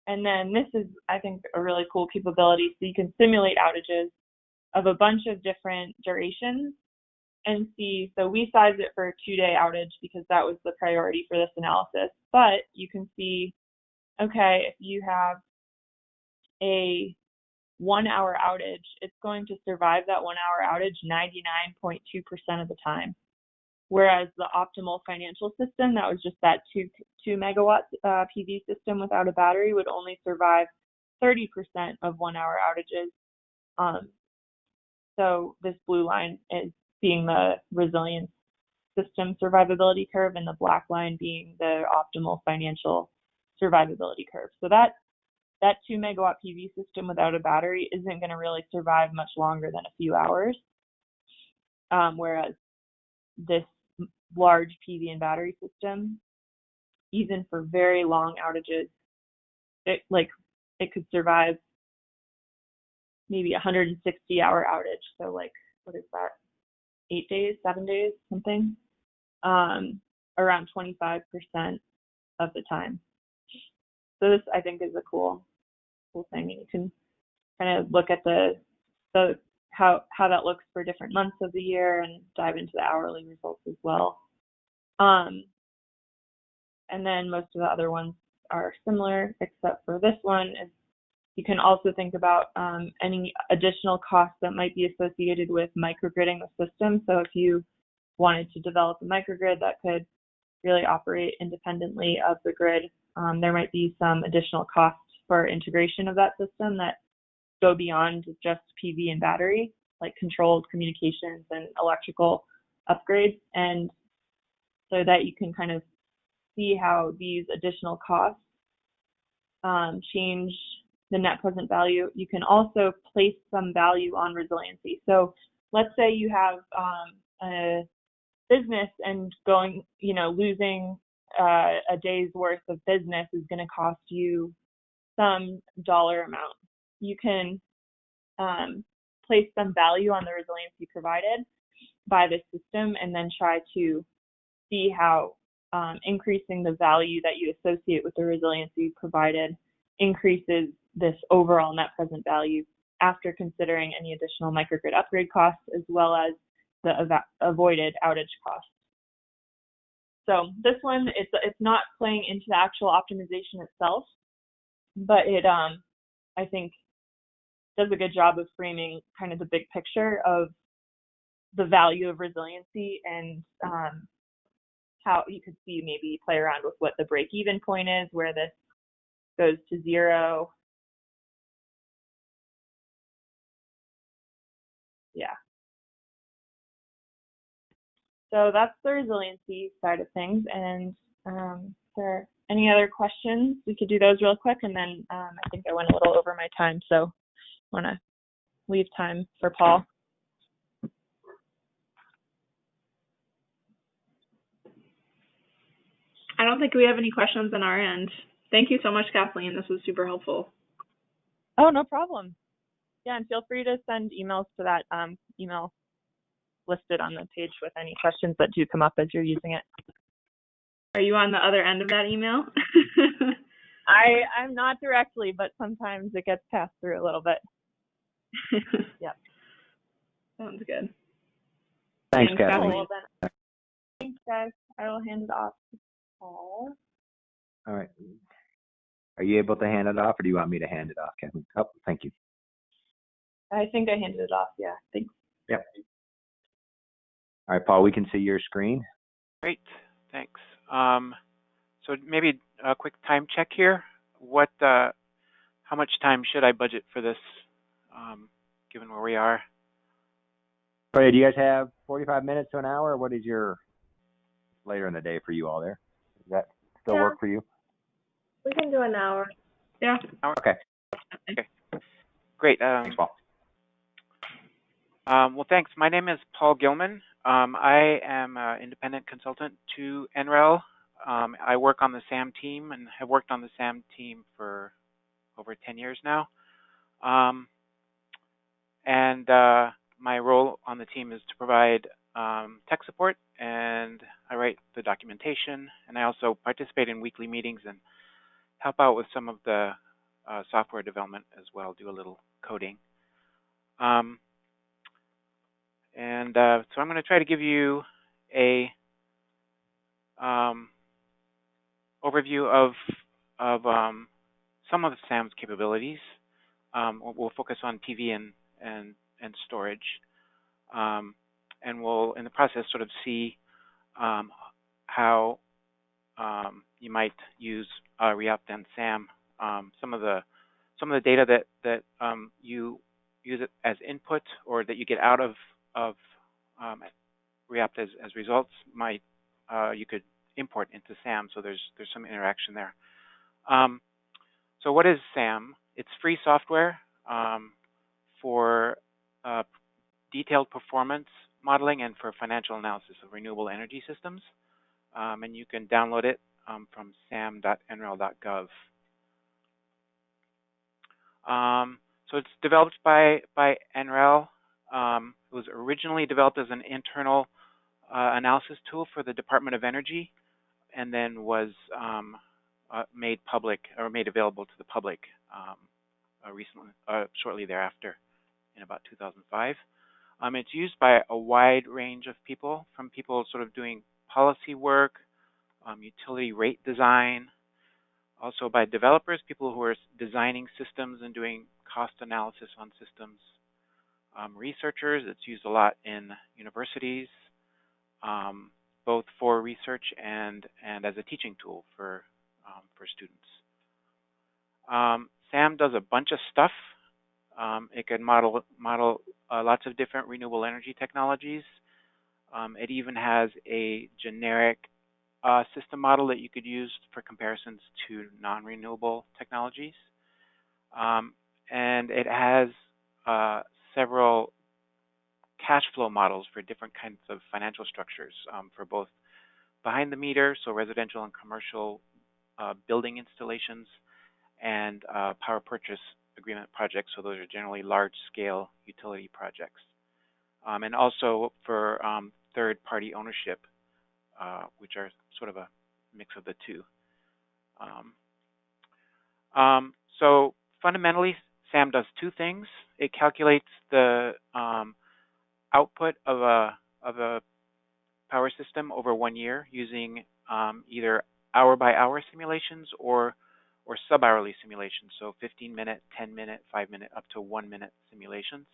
And then this is, I think, a really cool capability. So you can simulate outages of a bunch of different durations and see, so we sized it for a 2-day outage because that was the priority for this analysis. But you can see, okay, if you have a 1-hour outage, it's going to survive that 1-hour outage 99.2% of the time. Whereas the optimal financial system, that was just that 2 megawatt PV system without a battery, would only survive 30% of 1 hour outages. So this blue line is being the resilience system survivability curve, and the black line being the optimal financial survivability curve. So that 2 megawatt PV system without a battery isn't going to really survive much longer than a few hours. Whereas this large PV and battery system, even for very long outages, it could survive maybe 160-hour outage. So like, what is that? 8 days, 7 days, something, around 25% of the time. So this, I think, is a cool thing. You can kind of look at how that looks for different months of the year and dive into the hourly results as well. And then most of the other ones are similar, except for this one is you can also think about any additional costs that might be associated with microgridding the system. So if you wanted to develop a microgrid that could really operate independently of the grid, there might be some additional costs for integration of that system that go beyond just PV and battery, like controlled communications and electrical upgrades. And so that you can kind of see how these additional costs change the net present value. You can also place some value on resiliency. So let's say you have a business and losing a day's worth of business is going to cost you some dollar amount. You can place some value on the resiliency provided by the system and then try to see how increasing the value that you associate with the resiliency provided increases this overall net present value after considering any additional microgrid upgrade costs as well as the avoided outage costs. So this one, it's not playing into the actual optimization itself, but it, I think, does a good job of framing kind of the big picture of the value of resiliency and how you could see maybe play around with what the break-even point is, where this goes to zero. Yeah. So that's the resiliency side of things. And if there are any other questions, we could do those real quick. And then I think I went a little over my time, so I want to leave time for Paul. I don't think we have any questions on our end. Thank you so much, Kathleen. This was super helpful. Oh, no problem. Yeah, and feel free to send emails to that email listed on the page with any questions that do come up as you're using it. Are you on the other end of that email? I'm not directly, but sometimes it gets passed through a little bit. Yep. Sounds good. Thanks, Kathleen. Well, then, thanks, guys. I will hand it off to Paul. All right. Are you able to hand it off, or do you want me to hand it off, Kathleen? Oh, thank you. I think I handed it off. Yeah, thanks. Yep. All right, Paul, we can see your screen. Great, thanks. So maybe a quick time check here. How much time should I budget for this, given where we are? All right, do you guys have 45 minutes to an hour? Or what is your later in the day for you all there? Does that still work for you? We can do an hour. Yeah. Okay. Okay. Great. Thanks, Paul. Well, thanks. My name is Paul Gilman. I am an independent consultant to NREL. I work on the SAM team and have worked on the SAM team for over 10 years now. And my role on the team is to provide tech support, and I write the documentation, and I also participate in weekly meetings and help out with some of the software development as well, do a little coding. So I'm going to try to give you a overview of some of the SAM's capabilities. We'll focus on PV and storage, and we'll, in the process, sort of see how you might use REopt and SAM. Some of the data that you use it as input or that you get out of REopt as results might you could import into SAM. So there's some interaction there. So what is SAM? It's free software for detailed performance modeling and for financial analysis of renewable energy systems. And you can download it from sam.nrel.gov. So it's developed by NREL. It was originally developed as an internal analysis tool for the Department of Energy, and then was made public or made available to the public recently, shortly thereafter, in about 2005. It's used by a wide range of people, from people sort of doing policy work, utility rate design, also by developers, people who are designing systems and doing cost analysis on systems, researchers. It's used a lot in universities, both for research and as a teaching tool for students. SAM does a bunch of stuff. It can model lots of different renewable energy technologies. It even has a generic system model that you could use for comparisons to non-renewable technologies. And it has several cash flow models for different kinds of financial structures for both behind the meter, so residential and commercial building installations, and power purchase agreement projects, so those are generally large-scale utility projects. And also for third-party ownership, which are sort of a mix of the two. So fundamentally, SAM does two things. It calculates the output of a power system over 1 year using either hour-by-hour simulations or sub-hourly simulations, so 15-minute, 10-minute, 5-minute, up to 1-minute simulations.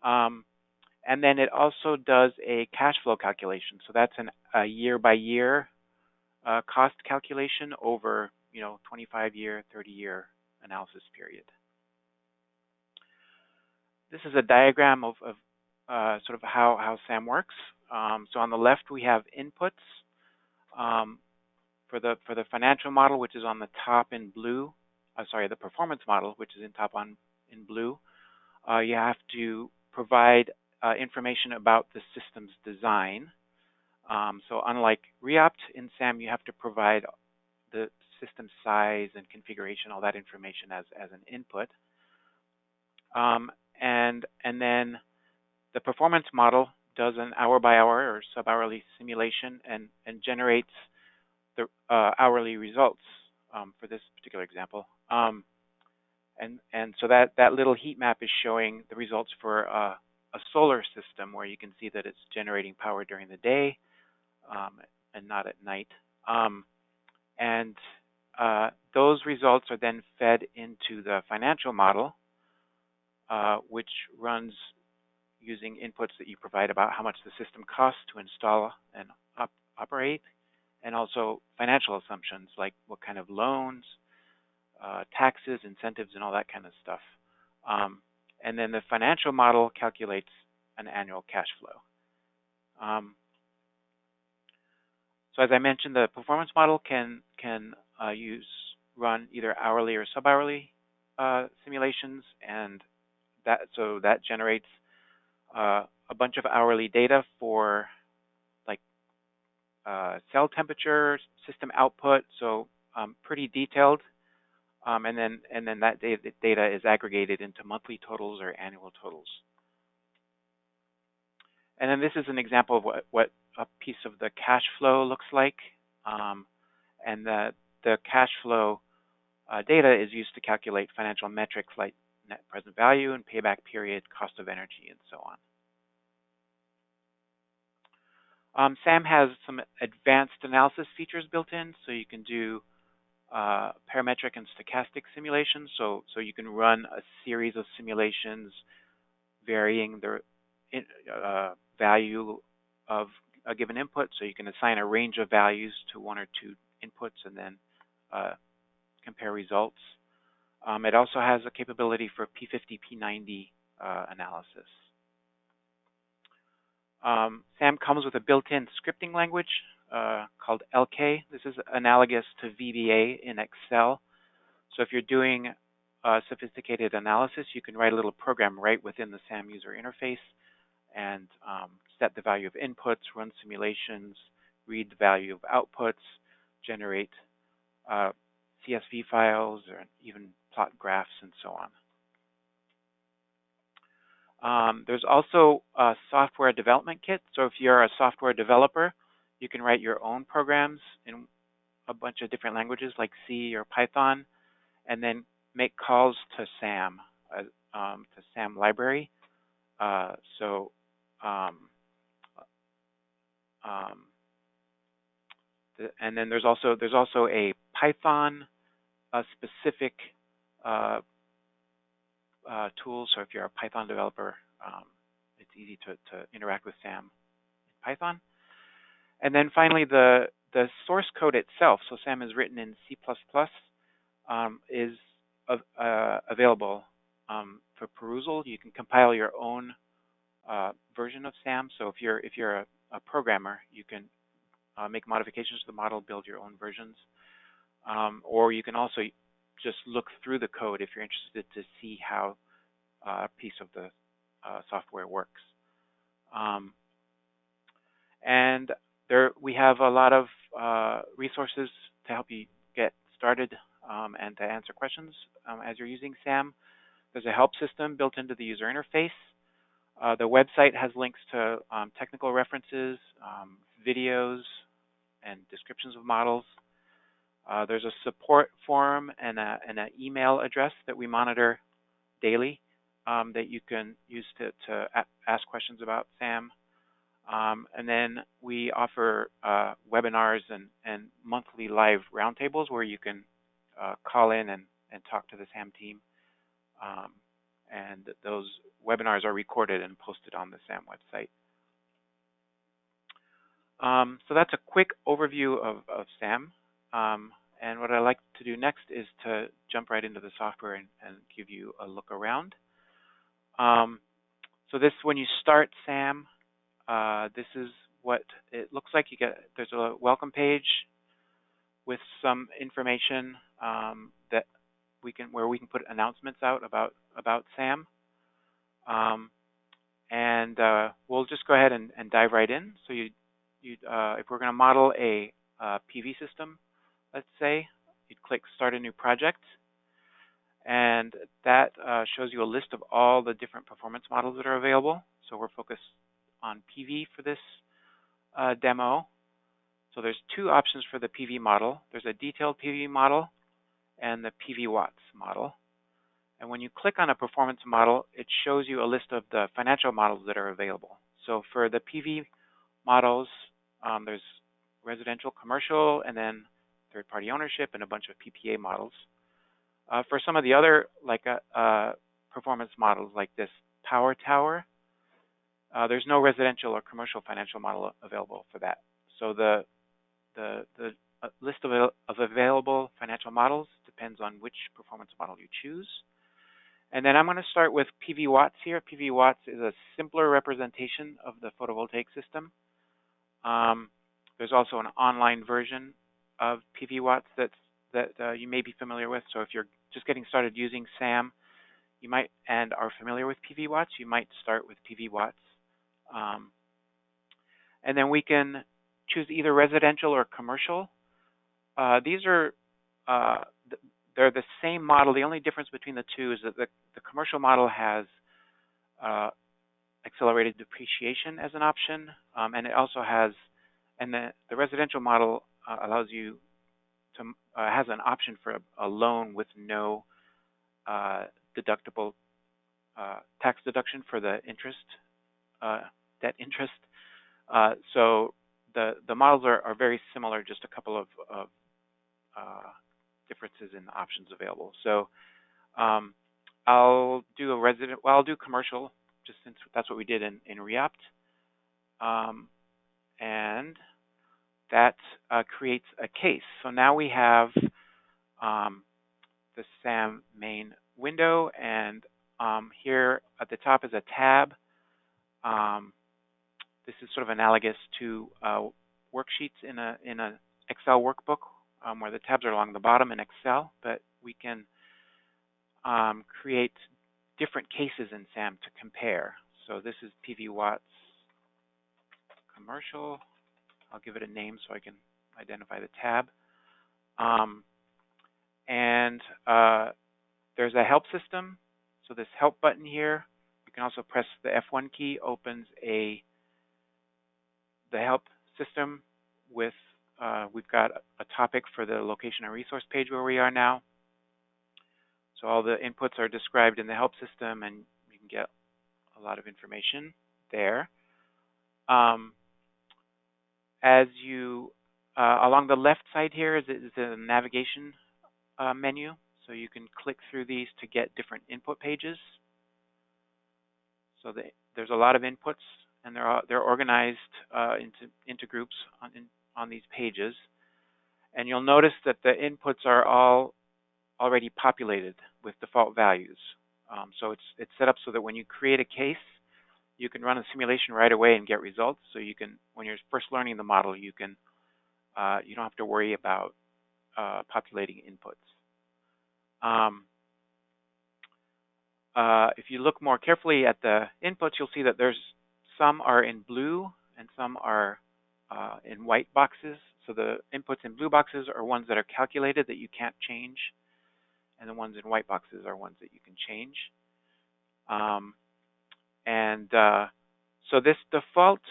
And then it also does a cash flow calculation. So that's a year-by-year cost calculation over 25-year, 30-year analysis period. This is a diagram of sort of how SAM works. So on the left we have inputs for the financial model, which is on the top in blue. The performance model, which is in blue. You have to provide information about the system's design. So unlike REopt, in SAM you have to provide the system size and configuration, all that information as an input. And then the performance model does an hour-by-hour or sub-hourly simulation and generates the hourly results for this particular example. And so that little heat map is showing the results for a solar system, where you can see that it's generating power during the day and not at night. And those results are then fed into the financial model, which runs using inputs that you provide about how much the system costs to install and operate, and also financial assumptions like what kind of loans, taxes, incentives, and all that kind of stuff. And then the financial model calculates an annual cash flow. So as I mentioned, the performance model can run either hourly or sub-hourly simulations, and that generates a bunch of hourly data for like cell temperature, system output, so pretty detailed. And then that data is aggregated into monthly totals or annual totals. And then this is an example of what a piece of the cash flow looks like. And the cash flow data is used to calculate financial metrics like net present value and payback period, cost of energy, and so on. SAM has some advanced analysis features built in, so you can do parametric and stochastic simulations. So you can run a series of simulations varying the value of a given input, so you can assign a range of values to one or two inputs and then compare results. It also has a capability for P50, P90 analysis. SAM comes with a built-in scripting language called LK. This is analogous to VBA in Excel. So if you're doing sophisticated analysis, you can write a little program right within the SAM user interface and set the value of inputs, run simulations, read the value of outputs, generate CSV files, or even plot graphs, and so on. There's also a software development kit. So if you're a software developer, you can write your own programs in a bunch of different languages like C or Python, and then make calls to SAM library. And then there's also a Python specific tool. So if you're a Python developer, it's easy to interact with SAM in Python. And then finally, the source code itself. So SAM is written in C++. Is available for perusal. You can compile your own version of SAM. So if you're a programmer, you can make modifications to the model, build your own versions, or you can also just look through the code if you're interested to see how a piece of the software works. And we have a lot of resources to help you get started and to answer questions as you're using SAM. There's a help system built into the user interface. The website has links to technical references, videos, and descriptions of models. There's a support forum and an email address that we monitor daily that you can use to ask questions about SAM. And then we offer webinars and monthly live roundtables where you can call in and talk to the SAM team. And those webinars are recorded and posted on the SAM website. So that's a quick overview of SAM. And what I'd like to do next is to jump right into the software and give you a look around. So when you start SAM, this is what it looks like. There's a welcome page with some information where we can put announcements out about SAM. And we'll just go ahead and dive right in. So if we're going to model a PV system, let's say, you'd click Start a New Project. And that shows you a list of all the different performance models that are available. So we're focused on PV for this demo. So there's two options for the PV model. There's a detailed PV model and the PV watts model. And when you click on a performance model, it shows you a list of the financial models that are available. So for the PV models, there's residential, commercial, and then third-party ownership and a bunch of PPA models. For some of the other performance models like this power tower, there's no residential or commercial financial model available for that. So the list of available financial models depends on which performance model you choose. And then I'm going to start with PV watts here. PV watts is a simpler representation of the photovoltaic system. There's also an online version of PV watts that you may be familiar with. So if you're just getting started using SAM, you might and are familiar with PV watts, you might start with PV watts. And then we can choose either residential or commercial. These are they're the same model. The only difference between the two is that the commercial model has accelerated depreciation as an option, and it also has, and the residential model allows you to has an option for a loan with no deductible tax deduction for the interest, debt interest. So the models are very similar, just a couple of differences in the options available. So I'll do commercial, just since that's what we did in REopt. and that creates a case. So now we have the SAM main window, and here at the top is a tab. This is sort of analogous to worksheets in a Excel workbook, where the tabs are along the bottom in Excel, but we can create different cases in SAM to compare. So this is PV watts commercial. I'll give it a name so I can identify the tab. There's a help system. So this help button here, you can also press the F1 key, opens the help system with, we've got a topic for the location and resource page where we are now. So all the inputs are described in the help system, and you can get a lot of information there. As you, along the left side here is the navigation menu. So you can click through these to get different input pages. So there's a lot of inputs, and they're organized into groups on these pages. And you'll notice that the inputs are all already populated with default values. So it's set up so that when you create a case, you can run a simulation right away and get results. So you can, when you're first learning the model, you don't have to worry about populating inputs. If you look more carefully at the inputs, you'll see that some are in blue and some are in white boxes. So the inputs in blue boxes are ones that are calculated that you can't change, and the ones in white boxes are ones that you can change. So this default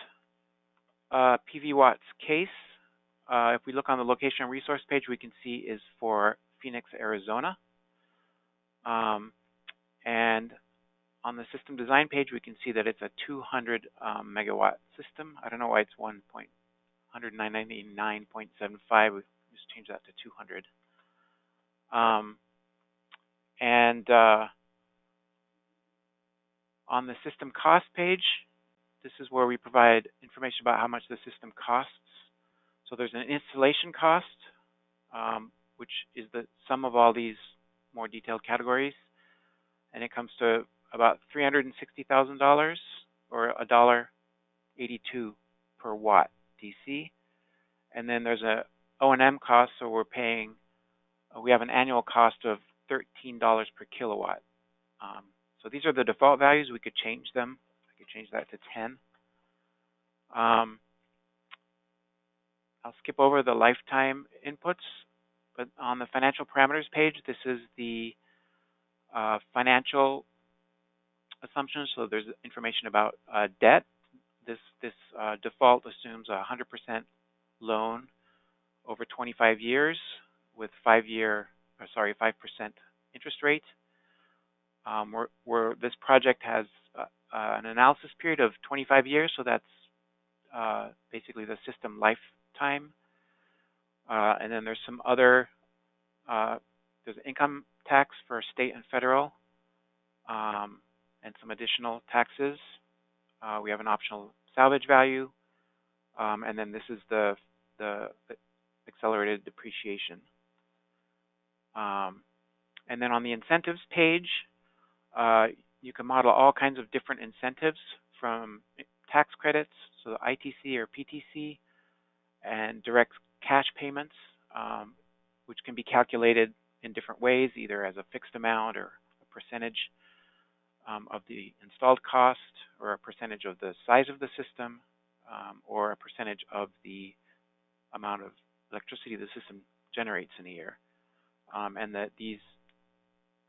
PV watts case, if we look on the location and resource page, we can see is for Phoenix, Arizona. And on the system design page, we can see that it's a 200 megawatt system. I don't know why it's 1.199.75. We just change that to 200. On the system cost page, this is where we provide information about how much the system costs. So there's an installation cost, which is the sum of all these more detailed categories. And it comes to about $360,000 or $1.82 per watt DC. And then there's a O&M cost, so we have an annual cost of $13 per kilowatt. So these are the default values. We could change them. I could change that to 10. I'll skip over the lifetime inputs, but on the financial parameters page, this is the financial assumptions. So there's information about debt. This default assumes a 100% loan over 25 years with 5% interest rate. This project has an analysis period of 25 years, so that's basically the system lifetime. And then there's some other, there's income tax for state and federal, and some additional taxes. We have an optional salvage value, and then this is the accelerated depreciation. And then on the incentives page, you can model all kinds of different incentives from tax credits, so the ITC or PTC, and direct cash payments, which can be calculated in different ways, either as a fixed amount or a percentage of the installed cost, or a percentage of the size of the system, or a percentage of the amount of electricity the system generates in a year. And that these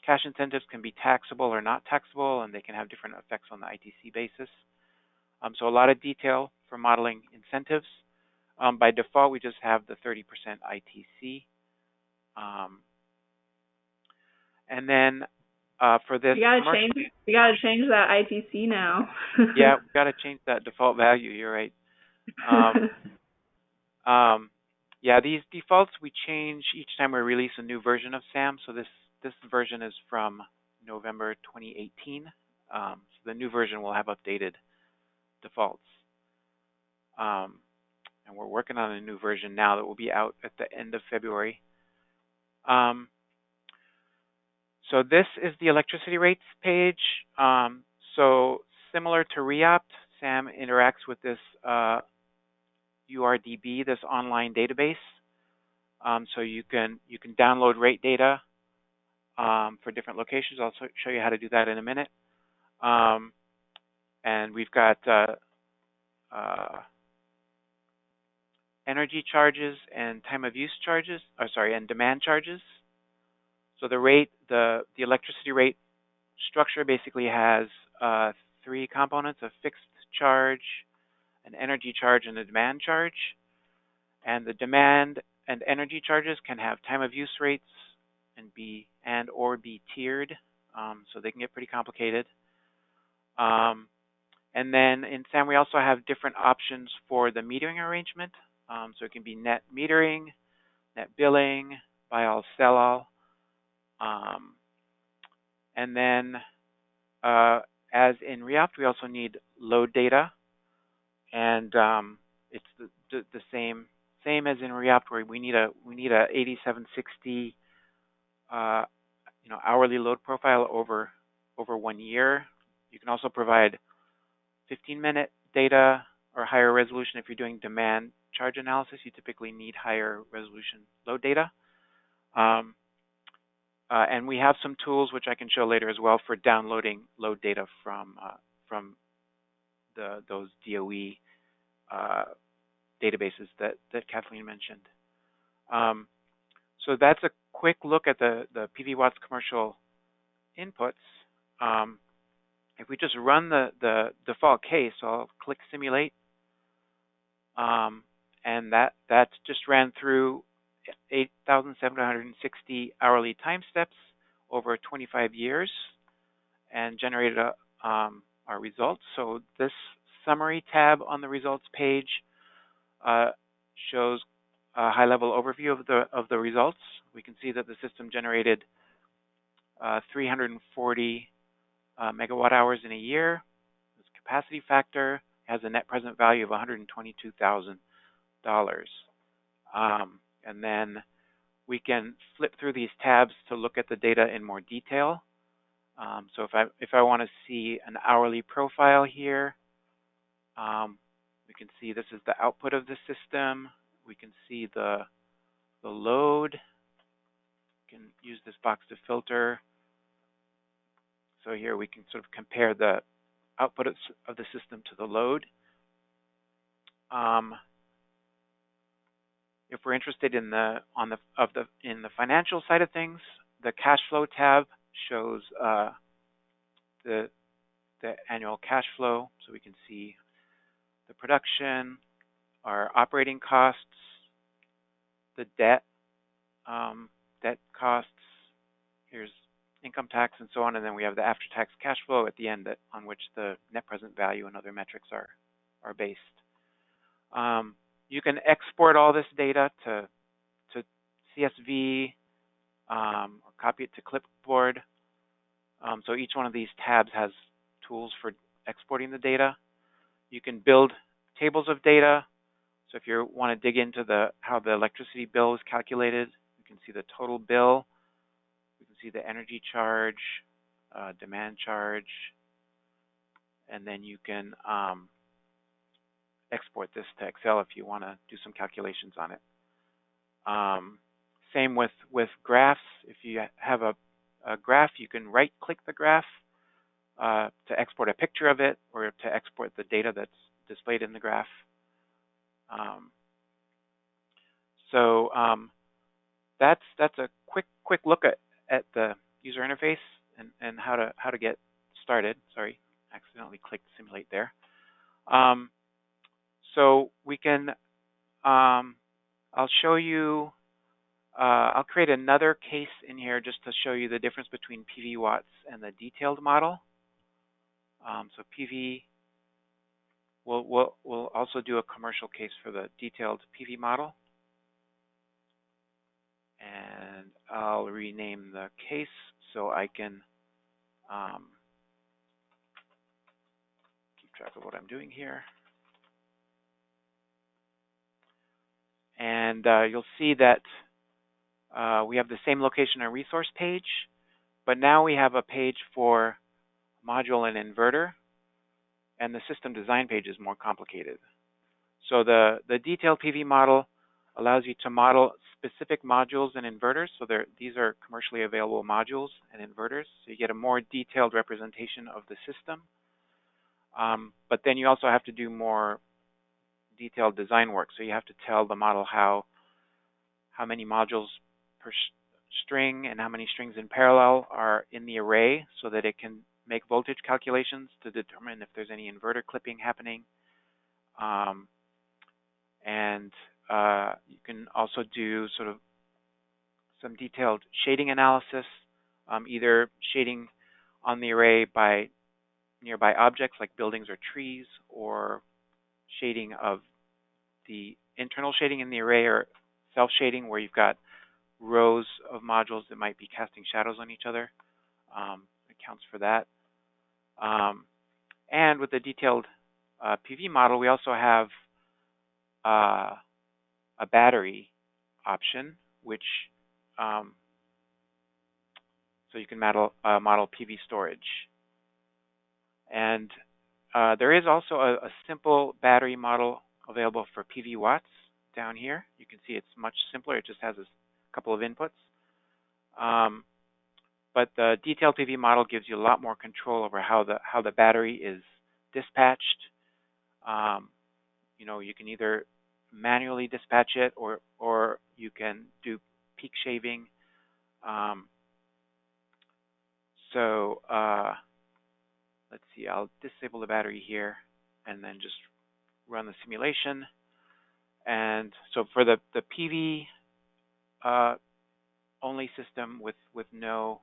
cash incentives can be taxable or not taxable, and they can have different effects on the ITC basis. So a lot of detail for modeling incentives. By default, we just have the 30% ITC. And then for this, we gotta change that ITC now. Yeah, we gotta change that default value. You're right. Yeah, these defaults we change each time we release a new version of SAM. So this version is from November 2018. So the new version will have updated defaults. and we're working on a new version now that will be out at the end of February. So this is the electricity rates page. So similar to REopt, SAM interacts with this URDB, this online database. So you can download rate data for different locations. I'll show you how to do that in a minute. And we've got energy charges and time of use charges, and demand charges. So the electricity rate structure basically has 3 components: a fixed charge, an energy charge, and a demand charge. And the demand and energy charges can have time of use rates and or be tiered, so they can get pretty complicated. And then in SAM, we also have different options for the metering arrangement. So it can be net metering, net billing, buy all, sell all. And then as in REopt, we also need load data. And it's the same as in REopt, where we need a 8760 hourly load profile over 1 year. You can also provide 15-minute data or higher resolution. If you're doing demand charge analysis, you typically need higher resolution load data. And we have some tools which I can show later as well for downloading load data from those DOE databases that Kathleen mentioned. So that's a quick look at the PV Watts commercial inputs. If we just run the default case, so I'll click simulate, and that just ran through 8,760 hourly time steps over 25 years and generated our results. So this summary tab on the results page shows a high-level overview of the results. We can see that the system generated 340 megawatt hours in a year. Its capacity factor has a net present value of $122,000. And then we can flip through these tabs to look at the data in more detail. So if I want to see an hourly profile here, we can see this is the output of the system. We can see the load. We can use this box to filter. So here we can sort of compare the output of the system to the load. If we're interested in the financial side of things, the cash flow tab shows the annual cash flow, so we can see the production, our operating costs, the debt costs. Here's income tax and so on, and then we have the after-tax cash flow at the end on which the net present value and other metrics are based. You can export all this data to CSV or copy it to clipboard. So each one of these tabs has tools for exporting the data. You can build tables of data. So if you want to dig into how the electricity bill is calculated, you can see the total bill. You can see the energy charge, demand charge, and then you can export this to Excel if you want to do some calculations on it. Same with graphs. If you have a graph, you can right-click the graph to export a picture of it or to export the data that's displayed in the graph. So that's a quick look at the user interface and how to get started. Sorry, accidentally clicked simulate there. So we can, I'll show you, I'll create another case in here just to show you the difference between PV Watts and the detailed model. So PV, we'll also do a commercial case for the detailed PV model. And I'll rename the case so I can keep track of what I'm doing here. And you'll see that we have the same location and resource page, but now we have a page for module and inverter, and the system design page is more complicated. So the detailed PV model allows you to model specific modules and inverters. So these are commercially available modules and inverters. So you get a more detailed representation of the system. But then you also have to do more detailed design work. So you have to tell the model how many modules per string and how many strings in parallel are in the array so that it can make voltage calculations to determine if there's any inverter clipping happening. And you can also do sort of some detailed shading analysis, either shading on the array by nearby objects like buildings or trees, or shading of the internal shading in the array, or self-shading where you've got rows of modules that might be casting shadows on each other. It counts for that. And with the detailed PV model, we also have a battery option, which so you can model PV storage. And there is also a simple battery model available for PV watts down here. You can see it's much simpler. It just has a couple of inputs. But the detailed PV model gives you a lot more control over how the battery is dispatched. You know, you can either manually dispatch it, or you can do peak shaving. Let's see, I'll disable the battery here and then just run the simulation. And so for the PV only system with no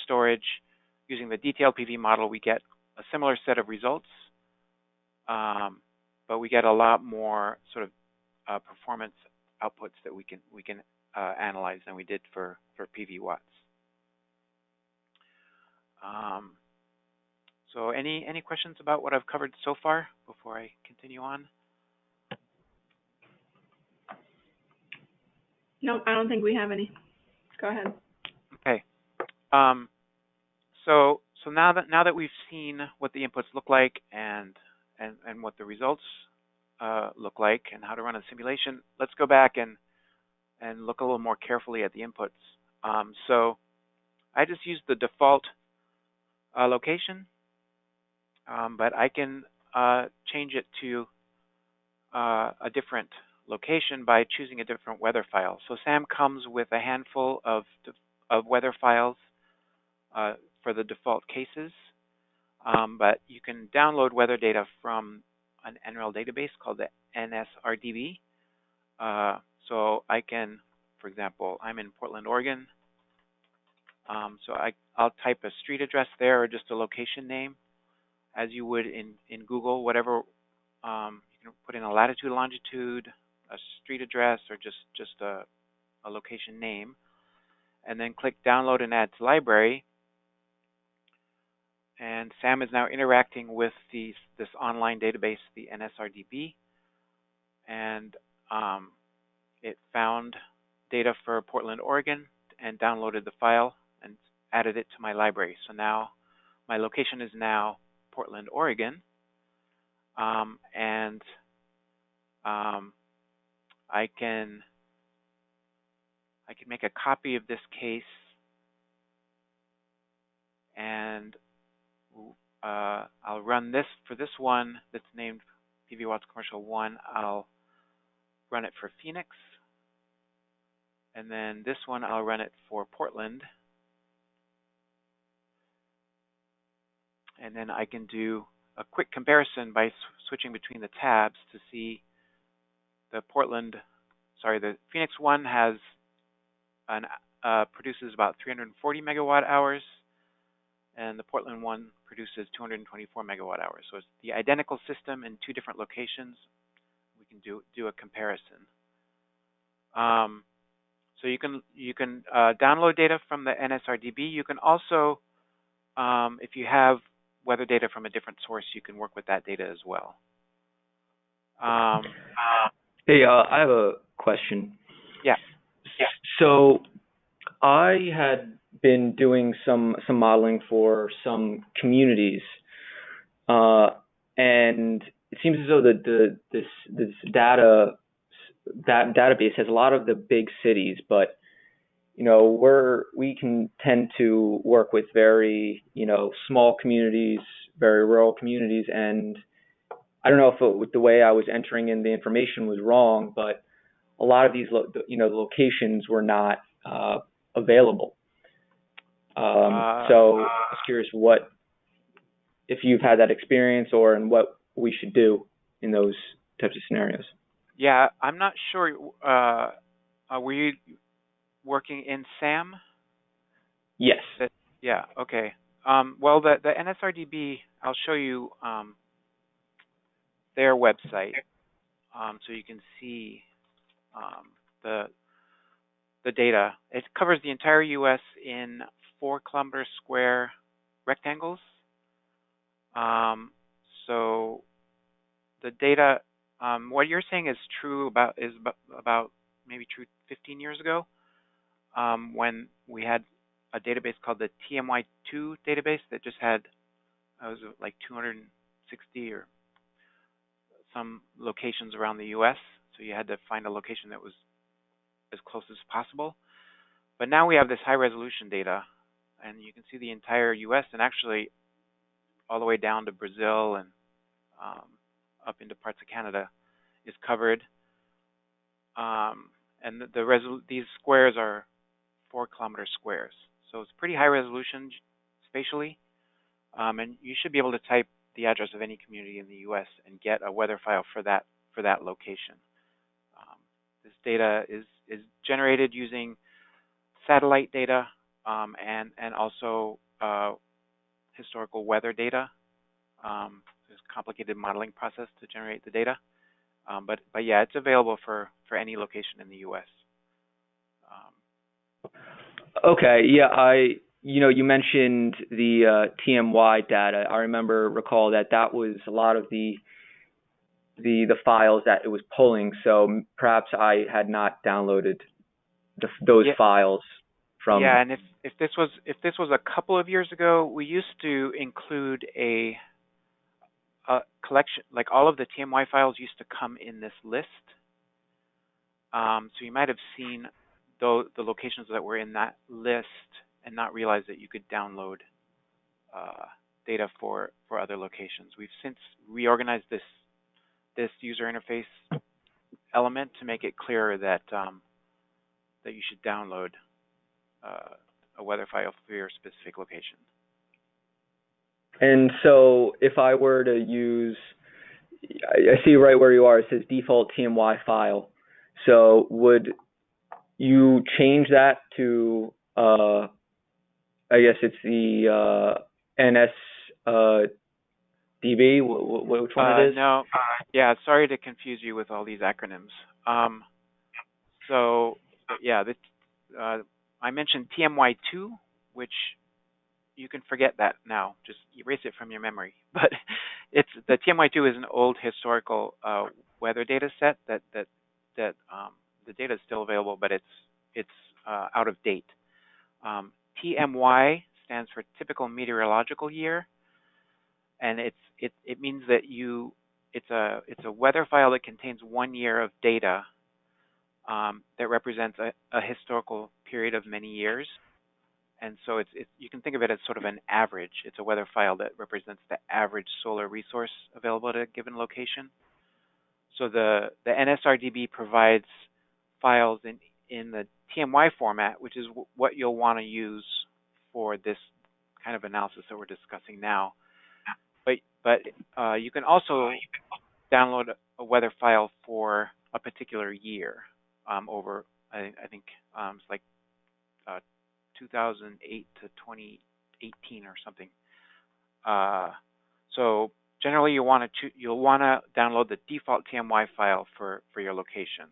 storage, using the detailed PV model, we get a similar set of results, but we get a lot more sort of performance outputs that we can analyze than we did for PV watts. So any questions about what I've covered so far before I continue on? No, I don't think we have any. Go ahead. Okay. So now that we've seen what the inputs look like and what the results look like and how to run a simulation, let's go back and look a little more carefully at the inputs. So I just used the default location, but I can change it to a different location by choosing a different weather file. So SAM comes with a handful of weather files for the default cases, but you can download weather data from an NREL database called the NSRDB. So I can, for example, I'm in Portland, Oregon. So I'll type a street address there or just a location name, as you would in Google, whatever. You can put in a latitude, longitude, a street address, or just a location name, and then click download and add to library. And SAM is now interacting with this online database, the NSRDB, and it found data for Portland, Oregon, and downloaded the file and added it to my library. So now my location is now Portland, Oregon, and I can make a copy of this case, and I'll run this for this one that's named PV Watts Commercial 1. I'll run it for Phoenix, and then this one I'll run it for Portland. And then I can do a quick comparison by switching between the tabs to see the Phoenix one has produces about 340 megawatt hours, and the Portland one produces 224 megawatt hours. So it's the identical system in two different locations. We can do a comparison. So you can download data from the NSRDB. You can also, if you have weather data from a different source, you can work with that data as well. Hey, I have a question. Yeah. So I had been doing some modeling for some communities, and it seems as though this database has a lot of the big cities, but we can tend to work with very small communities, very rural communities, and I don't know if the way I was entering in the information was wrong, but a lot of these locations were not available. So I was curious if you've had that experience and what we should do in those types of scenarios. Yeah, I'm not sure. Were you working in SAM? Yes. Yeah. Okay. Well, the NSRDB, I'll show you their website, so you can see the data. It covers the entire U.S. in 4-kilometer square rectangles. So the data, what you're saying is true about maybe true 15 years ago, when we had a database called the TMY2 database that just had was like 260 or some locations around the U.S. So you had to find a location that was as close as possible. But now we have this high resolution data, and you can see the entire U.S. and actually all the way down to Brazil and up into parts of Canada is covered. And these squares are 4-kilometer squares, so it's pretty high resolution spatially. And you should be able to type the address of any community in the U.S. and get a weather file for that location. This data is generated using satellite data and also historical weather data. There's a complicated modeling process to generate the data, but yeah, it's available for any location in the U.S. Okay. Yeah. You mentioned the TMY data. I recall that was a lot of the files that it was pulling. So perhaps I had not downloaded those files from. Yeah, and if this was a couple of years ago, we used to include a collection, like all of the TMY files used to come in this list. So you might have seen the locations that were in that list and not realize that you could download data for other locations. We've since reorganized this user interface element to make it clearer that that you should download a weather file for your specific location. And so if I were to use, I see right where you are, it says default TMY file. So would you change that to, I guess it's the NSDB, which one it is? No. Yeah, sorry to confuse you with all these acronyms. So, yeah, I mentioned TMY2, which you can forget that now. Just erase it from your memory. But the TMY2 is an old historical weather data set that the data is still available, but it's out of date. TMY stands for typical meteorological year, and it means that it's a weather file that contains 1 year of data that represents a historical period of many years. And so you can think of it as sort of an average. It's a weather file that represents the average solar resource available at a given location. So the NSRDB provides files in the TMY format, which is what you'll want to use for this kind of analysis that we're discussing now. But you can also download a weather file for a particular year over, I think it's like 2008 to 2018 or something. So generally, you'll want to download the default TMY file for your location.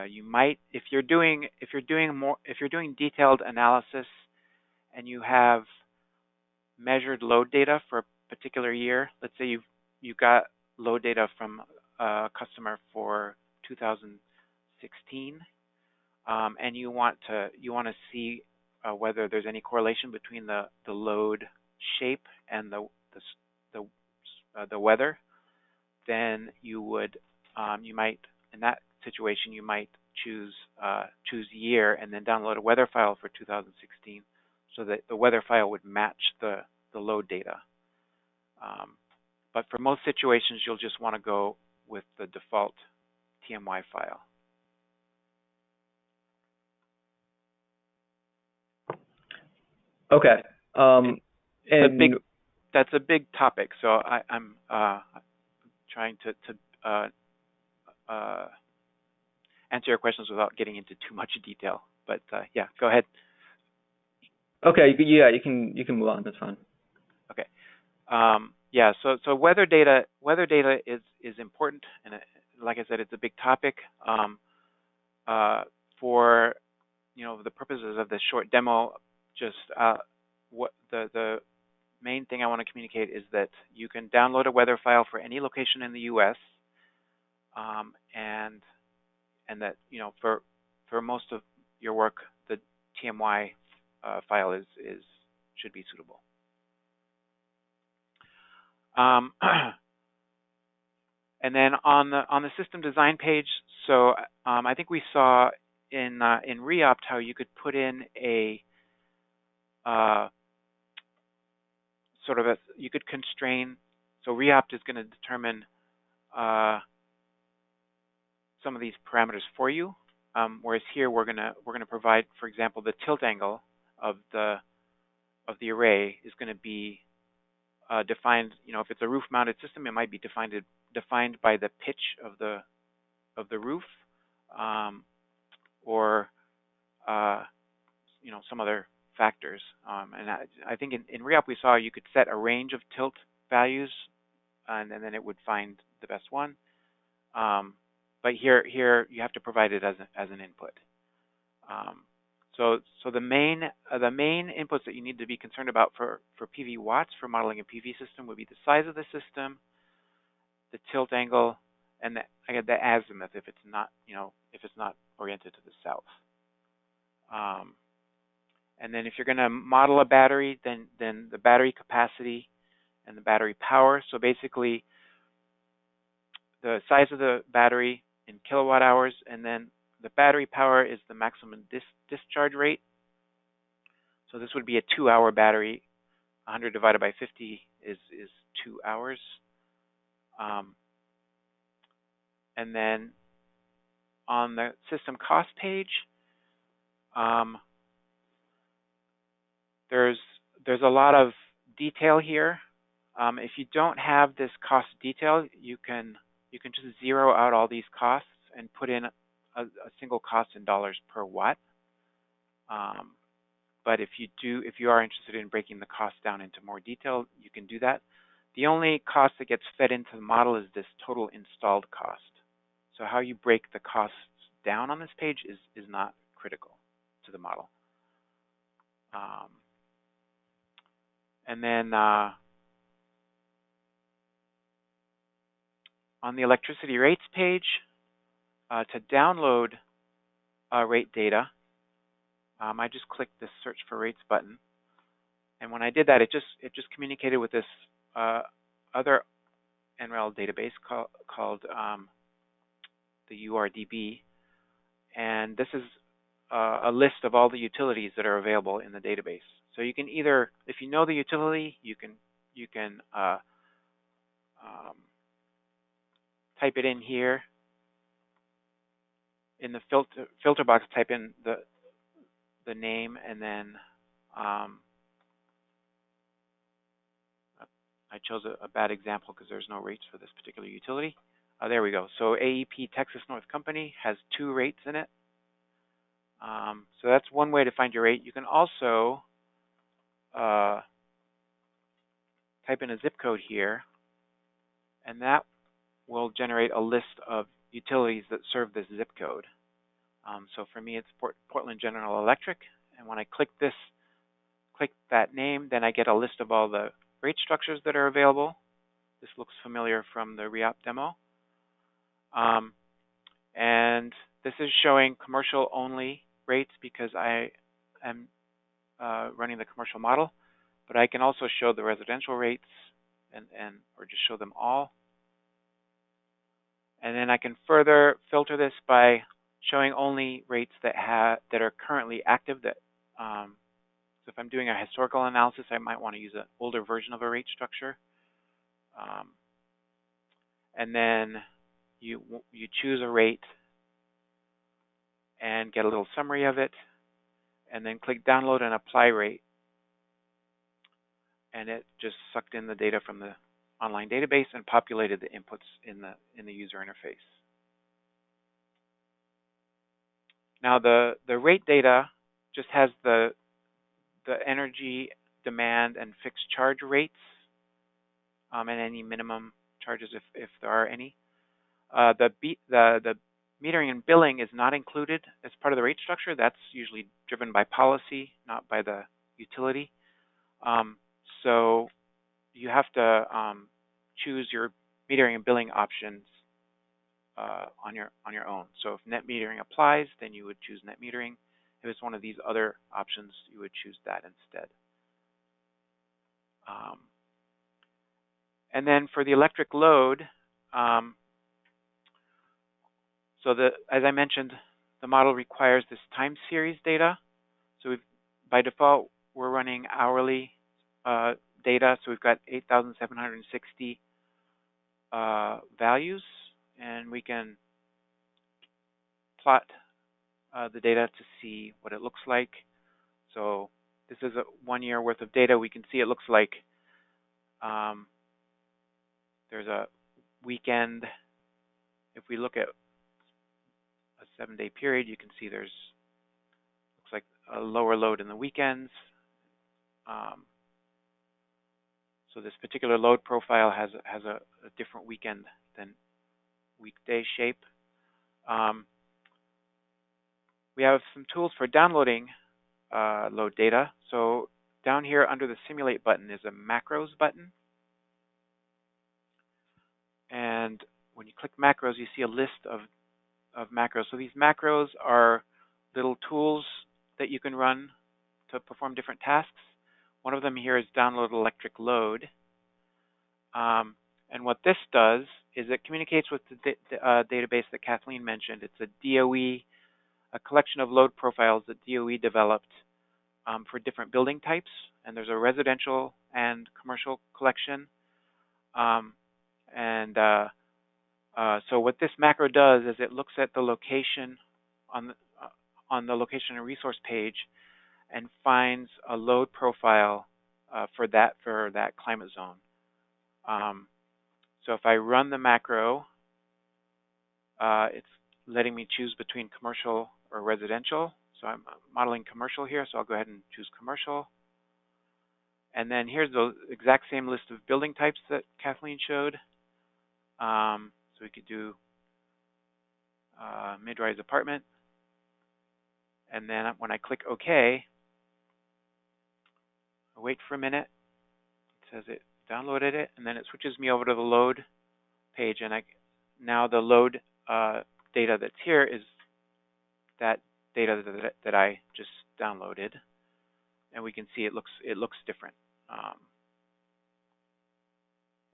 You might, if you're doing detailed analysis and you have measured load data for a particular year. Let's say you've got load data from customer for 2016, and you want to see whether there's any correlation between the load shape and the weather, then you would you might, in that situation, you might choose year and then download a weather file for 2016 so that the weather file would match the load data. But for most situations, you'll just want to go with the default TMY file. Okay. That's a big topic, so I'm trying to answer your questions without getting into too much detail. But yeah, go ahead. Okay. Yeah, you can move on. That's fine. Okay. Yeah. So weather data is important, and like I said, it's a big topic. For the purposes of this short demo, just what the main thing I want to communicate is that you can download a weather file for any location in the U.S. And that for most of your work, the TMY file should be suitable. And then on the system design page, so I think we saw in REopt how you could put in a you could constrain. So REopt is going to determine some of these parameters for you, whereas here we're gonna provide, for example, the tilt angle of the array is going to be defined. If it's a roof-mounted system, it might be defined by the pitch of the roof, or some other factors. And I think in REopt we saw you could set a range of tilt values, and then it would find the best one. But here you have to provide it as an input. So the main inputs that you need to be concerned about for PV watts for modeling a PV system would be the size of the system, the tilt angle, and the azimuth if it's not oriented to the south. And then if you're going to model a battery, then the battery capacity and the battery power. So basically, the size of the battery in kilowatt hours, and then the battery power is the maximum discharge rate. So this would be a 2-hour battery. 100 divided by 50 is 2 hours. And then on the system cost page, there's a lot of detail here. If you don't have this cost detail, you can just zero out all these costs and put in a single cost in dollars per watt. But if you are interested in breaking the cost down into more detail, you can do that. The only cost that gets fed into the model is this total installed cost. So how you break the costs down on this page is not critical to the model. And then on the electricity rates page, to download rate data, I just clicked this search for rates button, and when I did that, it just communicated with this other NREL database called the URDB, and this is a list of all the utilities that are available in the database. So you can either, if you know the utility, you can type it in here. In the filter box, type in the name, and then I chose a bad example because there's no rates for this particular utility. There we go. So AEP Texas North Company has 2 rates in it. So that's one way to find your rate. You can also type in a zip code here, and that will generate a list of utilities that serve this zip code. So for me, it's Portland General Electric, and when I click that name, then I get a list of all the rate structures that are available. This looks familiar from the REopt demo. And this is showing commercial only rates because I am running the commercial model, but I can also show the residential rates or just show them all. And then I can further filter this by showing only rates that are currently active. So if I'm doing a historical analysis, I might want to use an older version of a rate structure. And then you choose a rate and get a little summary of it, and then click download and apply rate, and it just sucked in the data from the online database and populated the inputs in the user interface. Now the rate data just has the energy demand and fixed charge rates, and any minimum charges if there are any. The metering and billing is not included as part of the rate structure. That's usually driven by policy, not by the utility. So you have to choose your metering and billing options on your own. So if net metering applies, then you would choose net metering. If it's one of these other options, you would choose that instead. And then for the electric load, so as I mentioned, the model requires this time series data. So by default, we're running hourly data. So we've got 8,760 values, and we can plot the data to see what it looks like. So this is a 1 year worth of data. We can see it looks like there's a weekend. If we look at a 7-day period, you can see looks like a lower load in the weekends. So this particular load profile has a different weekend than weekday shape. We have some tools for downloading load data. So down here under the simulate button is a macros button. And when you click macros, you see a list of macros. So these macros are little tools that you can run to perform different tasks. One of them here is download electric load. And what this does is it communicates with the database that Kathleen mentioned. It's a DOE, a collection of load profiles that DOE developed for different building types. And there's a residential and commercial collection. So what this macro does is it looks at the location on the location and resource page and finds a load profile for that climate zone. So if I run the macro, it's letting me choose between commercial or residential. So I'm modeling commercial here, so I'll go ahead and choose commercial. And then here's the exact same list of building types that Kathleen showed. So we could do mid-rise apartment. And then when I click OK, I wait for a minute. It says it downloaded it, and then it switches me over to the load page. And now the load data that's here is that data that I just downloaded, and we can see it looks different.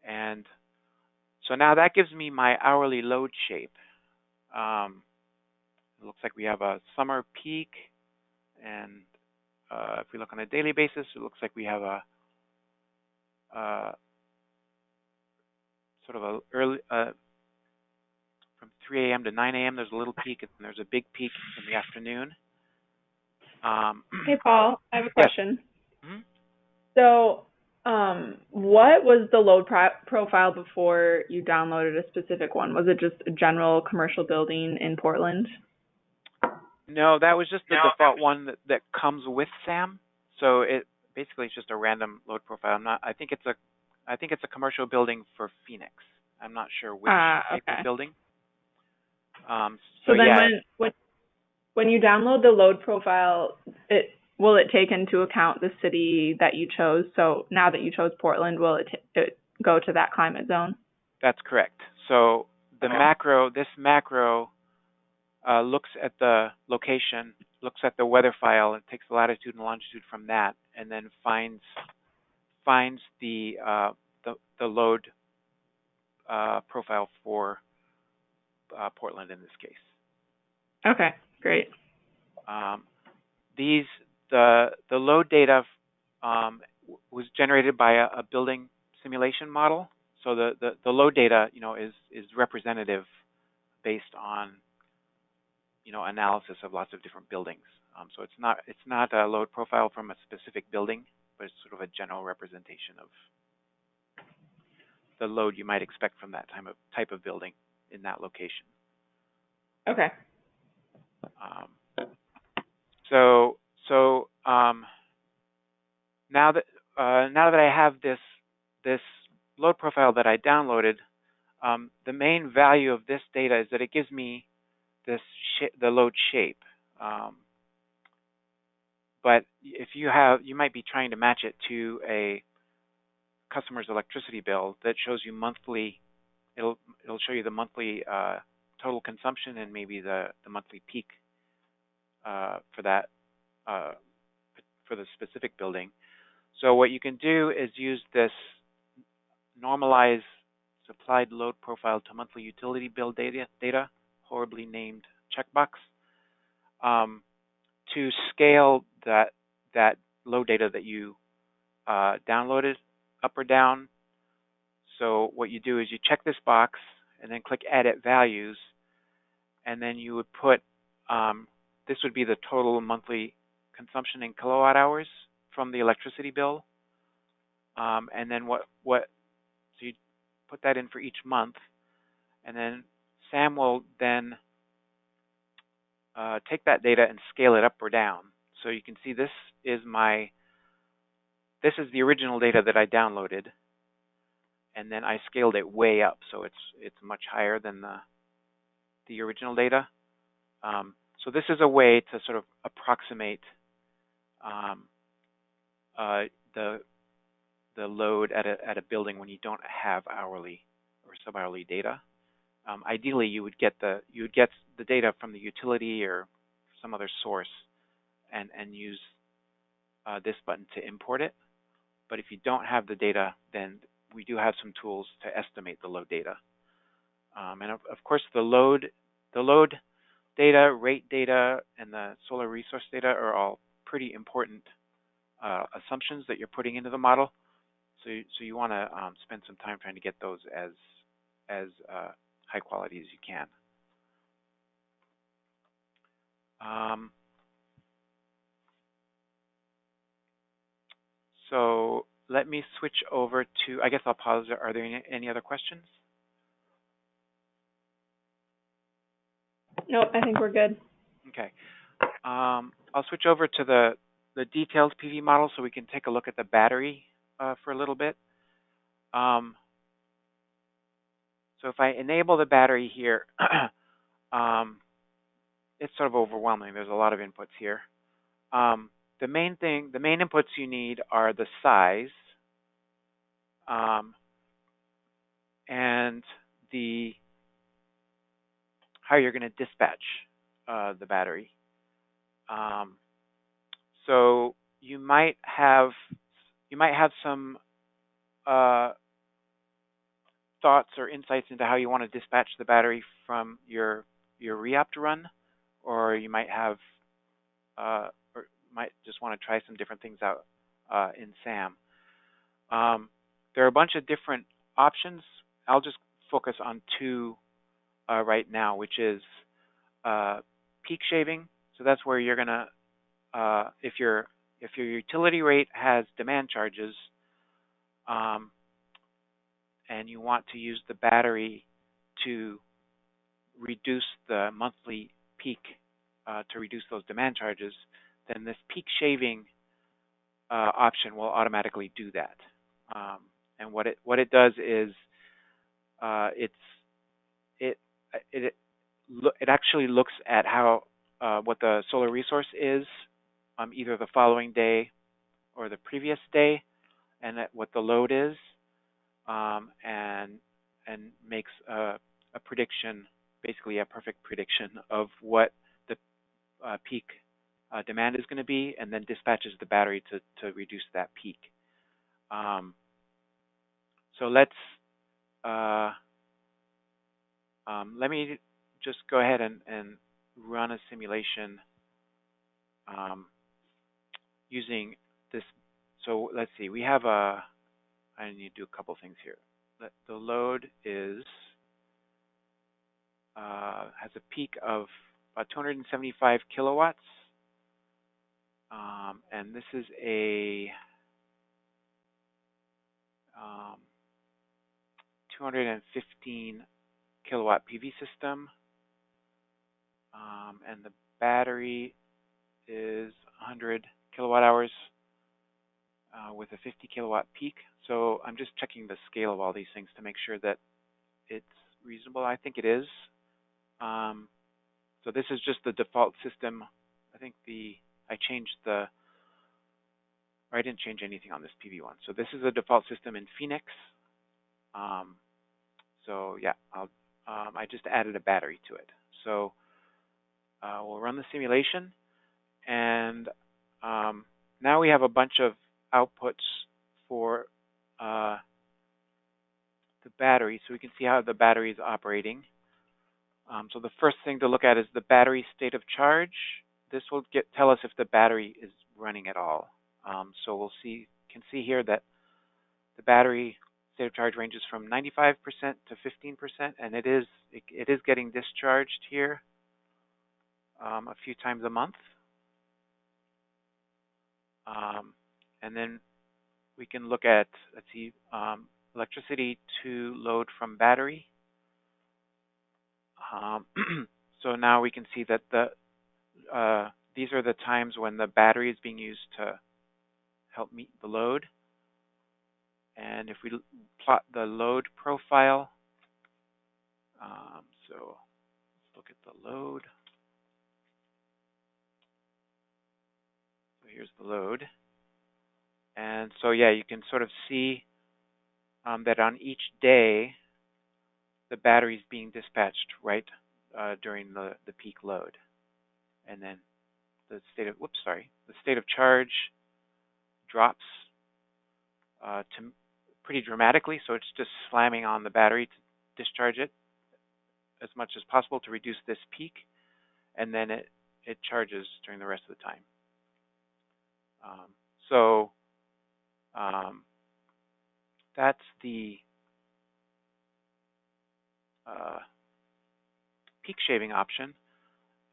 And so now that gives me my hourly load shape. It looks like we have a summer peak, and if we look on a daily basis, it looks like we have a sort of a early from 3 a.m. to 9 a.m. There's a little peak, and there's a big peak in the afternoon. Hey, Paul, I have a question. Yes. Mm-hmm. So, what was the load profile before you downloaded a specific one? Was it just a general commercial building in Portland? No, that was just the default one that comes with SAM. So it basically it's just a random load profile. I think it's a commercial building for Phoenix. I'm not sure which type of building. So then when you download the load profile, will it take into account the city that you chose? So now that you chose Portland, will it go to that climate zone? That's correct. So this macro looks at the location, looks at the weather file, and takes the latitude and longitude from that, and then finds the load profile for Portland in this case. Okay, great. The load data was generated by a building simulation model. So the load data, is representative based on, analysis of lots of different buildings. So it's not a load profile from a specific building, but it's sort of a general representation of the load you might expect from that type of building in that location. Okay. Now that I have this load profile that I downloaded, the main value of this data is that it gives me the load shape. But if you might be trying to match it to a customer's electricity bill that shows you monthly. It'll show you the monthly total consumption and maybe the monthly peak for that for the specific building. So what you can do is use this normalized supplied load profile to monthly utility bill data, horribly named checkbox, to scale that load data that you downloaded up or down. So what you do is you check this box and then click Edit Values, and then you would put this would be the total monthly consumption in kilowatt hours from the electricity bill, and then so you put that in for each month, and then Sam will then take that data and scale it up or down. So you can see this is the original data that I downloaded, and then I scaled it way up, so it's much higher than the original data. So this is a way to sort of approximate the load at a building when you don't have hourly or sub-hourly data. Ideally, you would get the data from the utility or some other source, and use this button to import it. But if you don't have the data, then we do have some tools to estimate the load data. And of course, the load data, rate data, and the solar resource data are all pretty important assumptions that you're putting into the model. So you want to spend some time trying to get those as high quality as you can. So let me switch over to, I guess I'll pause. Are there any other questions? Nope, I think we're good. Okay. I'll switch over to the detailed PV model so we can take a look at the battery for a little bit. So if I enable the battery here, it's sort of overwhelming. There's a lot of inputs here. The main inputs you need are the size and how you're going to dispatch the battery. So you might have some thoughts or insights into how you want to dispatch the battery from your REopt run, or you might have or might just want to try some different things out in SAM. There are a bunch of different options. I'll just focus on two right now, which is peak shaving. So that's where you're gonna if your utility rate has demand charges, and you want to use the battery to reduce the monthly peak to reduce those demand charges, then this peak shaving option will automatically do that. And what it does is it actually looks at how what the solar resource is either the following day or the previous day, and what the load is, and makes a a prediction, basically a perfect prediction of what the peak demand is going to be, and then dispatches the battery to reduce that peak. So let's let me just go ahead and run a simulation using this. So let's see, we have I need to do a couple things here. The load is has a peak of about 275 kilowatts, and this is a 215 kilowatt PV system, and the battery is 100 kilowatt hours with a 50 kilowatt peak. So I'm just checking the scale of all these things to make sure that it's reasonable. I think it is. So this is just the default system. I think I changed or I didn't change anything on this PV one. So this is the default system in Phoenix. So yeah, I just added a battery to it. So we'll run the simulation, and now we have a bunch of outputs for the battery, so we can see how the battery is operating. So the first thing to look at is the battery state of charge. This will tell us if the battery is running at all. So we'll can see here that the battery state of charge ranges from 95% to 15%, and it is getting discharged here a few times a month. And then we can look at, let's see, electricity to load from battery. So now we can see that these are the times when the battery is being used to help meet the load. And if we plot the load profile, so let's look at the load. So here's the load. And so yeah, you can sort of see that on each day, the battery is being dispatched right during the peak load. And then the state of charge drops to pretty dramatically, so it's just slamming on the battery to discharge it as much as possible to reduce this peak, and then it charges during the rest of the time. That's the peak shaving option.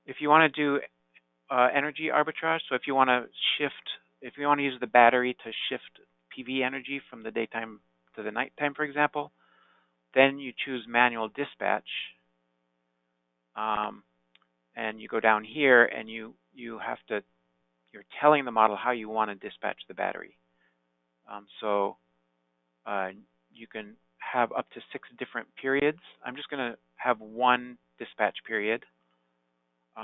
If you want to do energy arbitrage, so if you want to use the battery to shift PV energy from the daytime to the nighttime, for example, then you choose manual dispatch, and you go down here and you're telling the model how you want to dispatch the battery. So you can have up to 6 different periods. I'm just going to have one dispatch period. So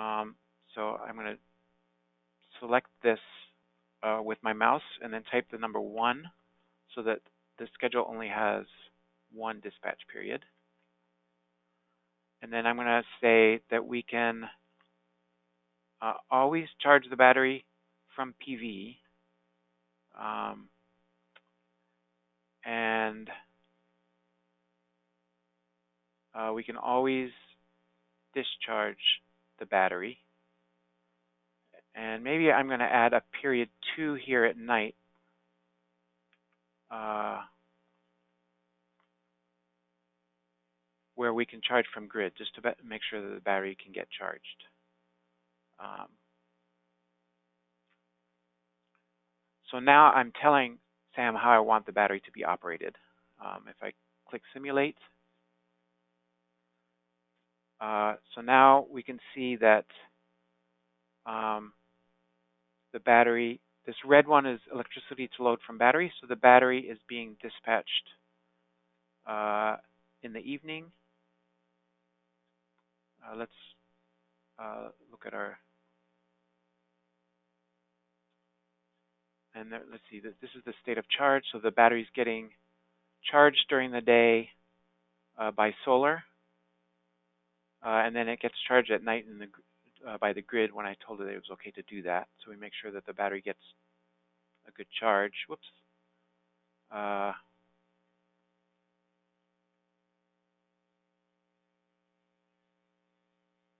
I'm going to select this with my mouse and then type the number 1 so that the schedule only has one dispatch period. And then I'm going to say that we can always charge the battery from PV, and we can always discharge the battery. And maybe I'm going to add a period 2 here at night. Where we can charge from grid, just to make sure that the battery can get charged. So now I'm telling Sam how I want the battery to be operated. If I click simulate, so now we can see that the battery, this red one is electricity to load from battery, so the battery is being dispatched in the evening. Let's look at our, and let's see, this is the state of charge. So the battery is getting charged during the day by solar. and then it gets charged at night in the by the grid when I told it it was okay to do that. So we make sure that the battery gets a good charge. Whoops.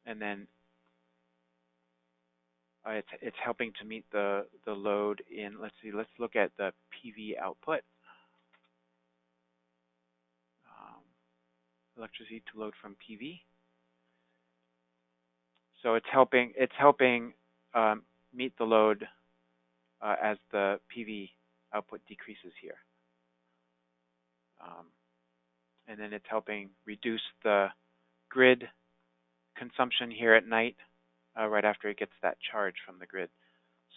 And then it's helping to meet the load in. Let's see. Let's look at the PV output. Electricity to load from PV. So it's helping meet the load as the PV output decreases here. And then it's helping reduce the grid consumption here at night right after it gets that charge from the grid.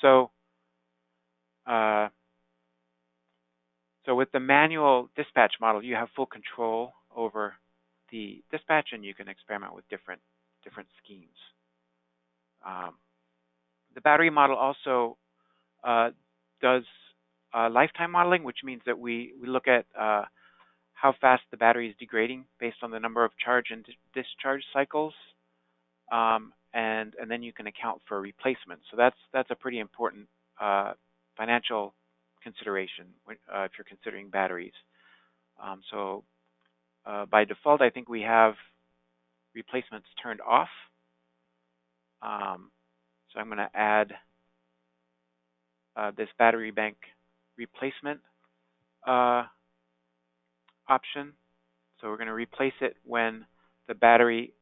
So so with the manual dispatch model, you have full control over the dispatch, and you can experiment with different schemes. The battery model also does lifetime modeling, which means that we look at how fast the battery is degrading based on the number of charge and discharge cycles, and then you can account for replacement. So that's a pretty important financial consideration if you're considering batteries. So by default, I think we have replacements turned off. So I'm going to add this battery bank replacement option. So we're going to replace it when the battery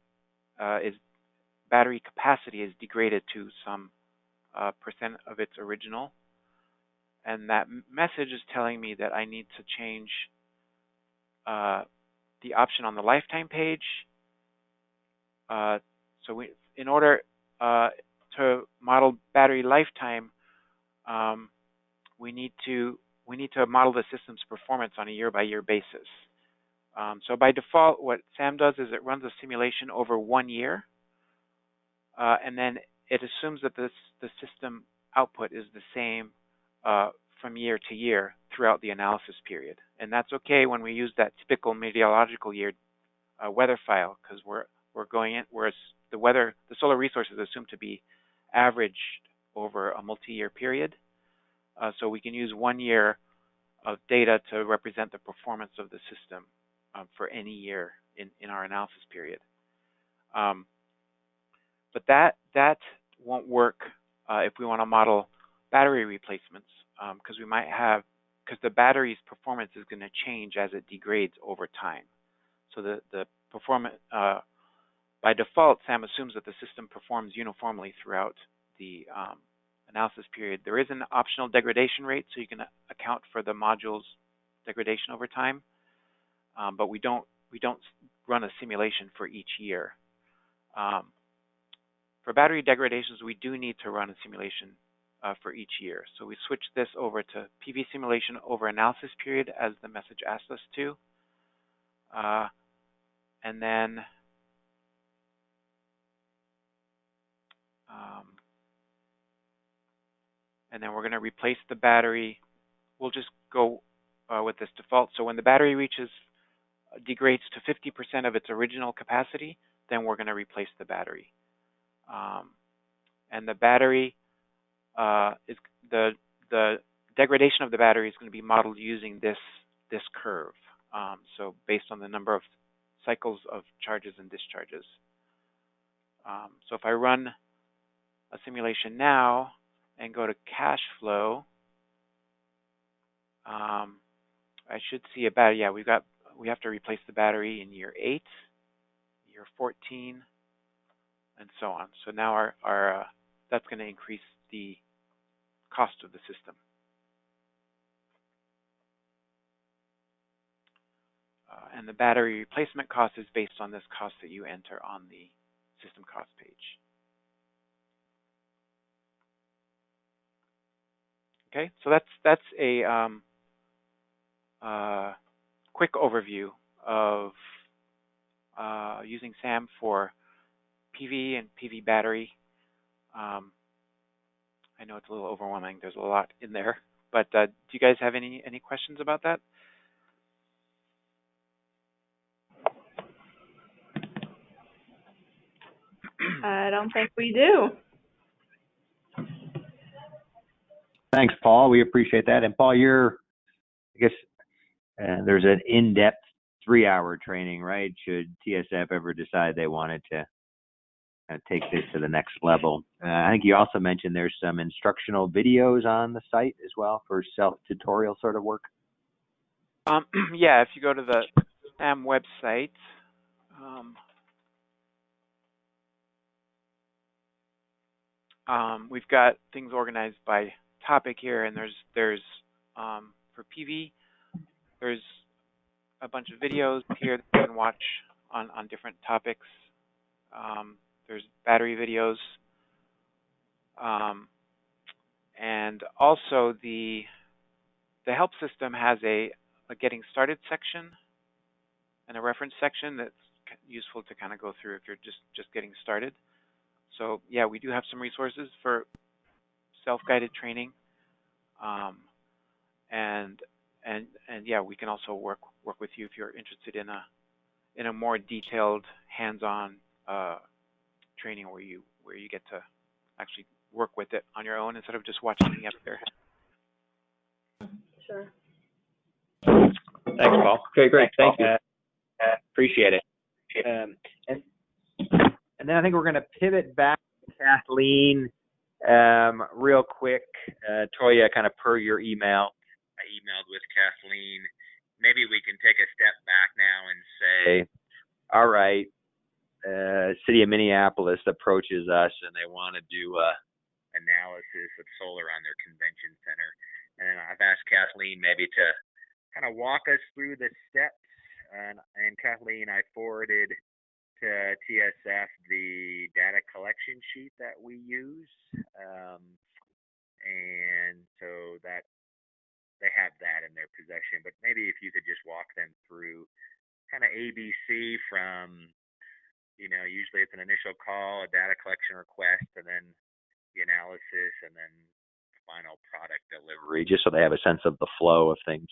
capacity is degraded to some percent of its original. And that message is telling me that I need to change the option on the lifetime page. So in order to model battery lifetime, we need to model the system's performance on a year-by-year basis. So by default, what SAM does is it runs a simulation over 1 year, and then it assumes that the system output is the same from year to year throughout the analysis period. And that's okay when we use that typical meteorological year weather file, because we're going in, whereas the solar resource is assumed to be averaged over a multi-year period. So we can use 1 year of data to represent the performance of the system for any year in our analysis period. But that won't work if we want to model battery replacements, because the battery's performance is going to change as it degrades over time. So the performance, by default, SAM assumes that the system performs uniformly throughout the analysis period. There is an optional degradation rate, so you can account for the module's degradation over time, but we don't run a simulation for each year. For battery degradations, we do need to run a simulation for each year. So we switch this over to PV simulation over analysis period as the message asked us to. And then we're going to replace the battery. We'll just go with this default. So when the battery degrades to 50% of its original capacity, then we're going to replace the battery. And the battery the degradation of the battery is going to be modeled using this curve. So based on the number of cycles of charges and discharges. So if I run a simulation now and go to cash flow, I should see a battery. Yeah, we have to replace the battery in year 8, year 14, and so on. So now our that's going to increase the cost of the system. And the battery replacement cost is based on this cost that you enter on the system cost page. Okay, so that's a quick overview of using SAM for PV and PV battery. I know it's a little overwhelming. There's a lot in there, but do you guys have any questions about that? I don't think we do. Thanks, Paul. We appreciate that. And Paul, I guess there's an in-depth 3-hour training, right? Should TSF ever decide they wanted to take this to the next level. I think you also mentioned there's some instructional videos on the site as well for self-tutorial sort of work. Yeah, if you go to the SAM website, we've got things organized by topic here, and there's for PV, there's a bunch of videos here that you can watch on different topics. There's battery videos, and also the help system has a getting started section and a reference section that's useful to kind of go through if you're just getting started. So yeah, we do have some resources for self-guided training, and yeah, we can also work with you if you're interested in a more detailed hands-on training where you get to actually work with it on your own instead of just watching me up there. Sure. Thanks, Paul. Okay, great. Thank you. Appreciate it. And then I think we're going to pivot back to Kathleen real quick. Toya, kind of per your email, I emailed with Kathleen. Maybe we can take a step back now and say, all right, City of Minneapolis approaches us and they want to do a analysis of solar on their convention center. And I've asked Kathleen maybe to kind of walk us through the steps. And Kathleen, I forwarded to TSF the data collection sheet that we use. And so that they have that in their possession. But maybe if you could just walk them through kind of ABC from, usually it's an initial call, a data collection request, and then the analysis, and then final product delivery, just so they have a sense of the flow of things.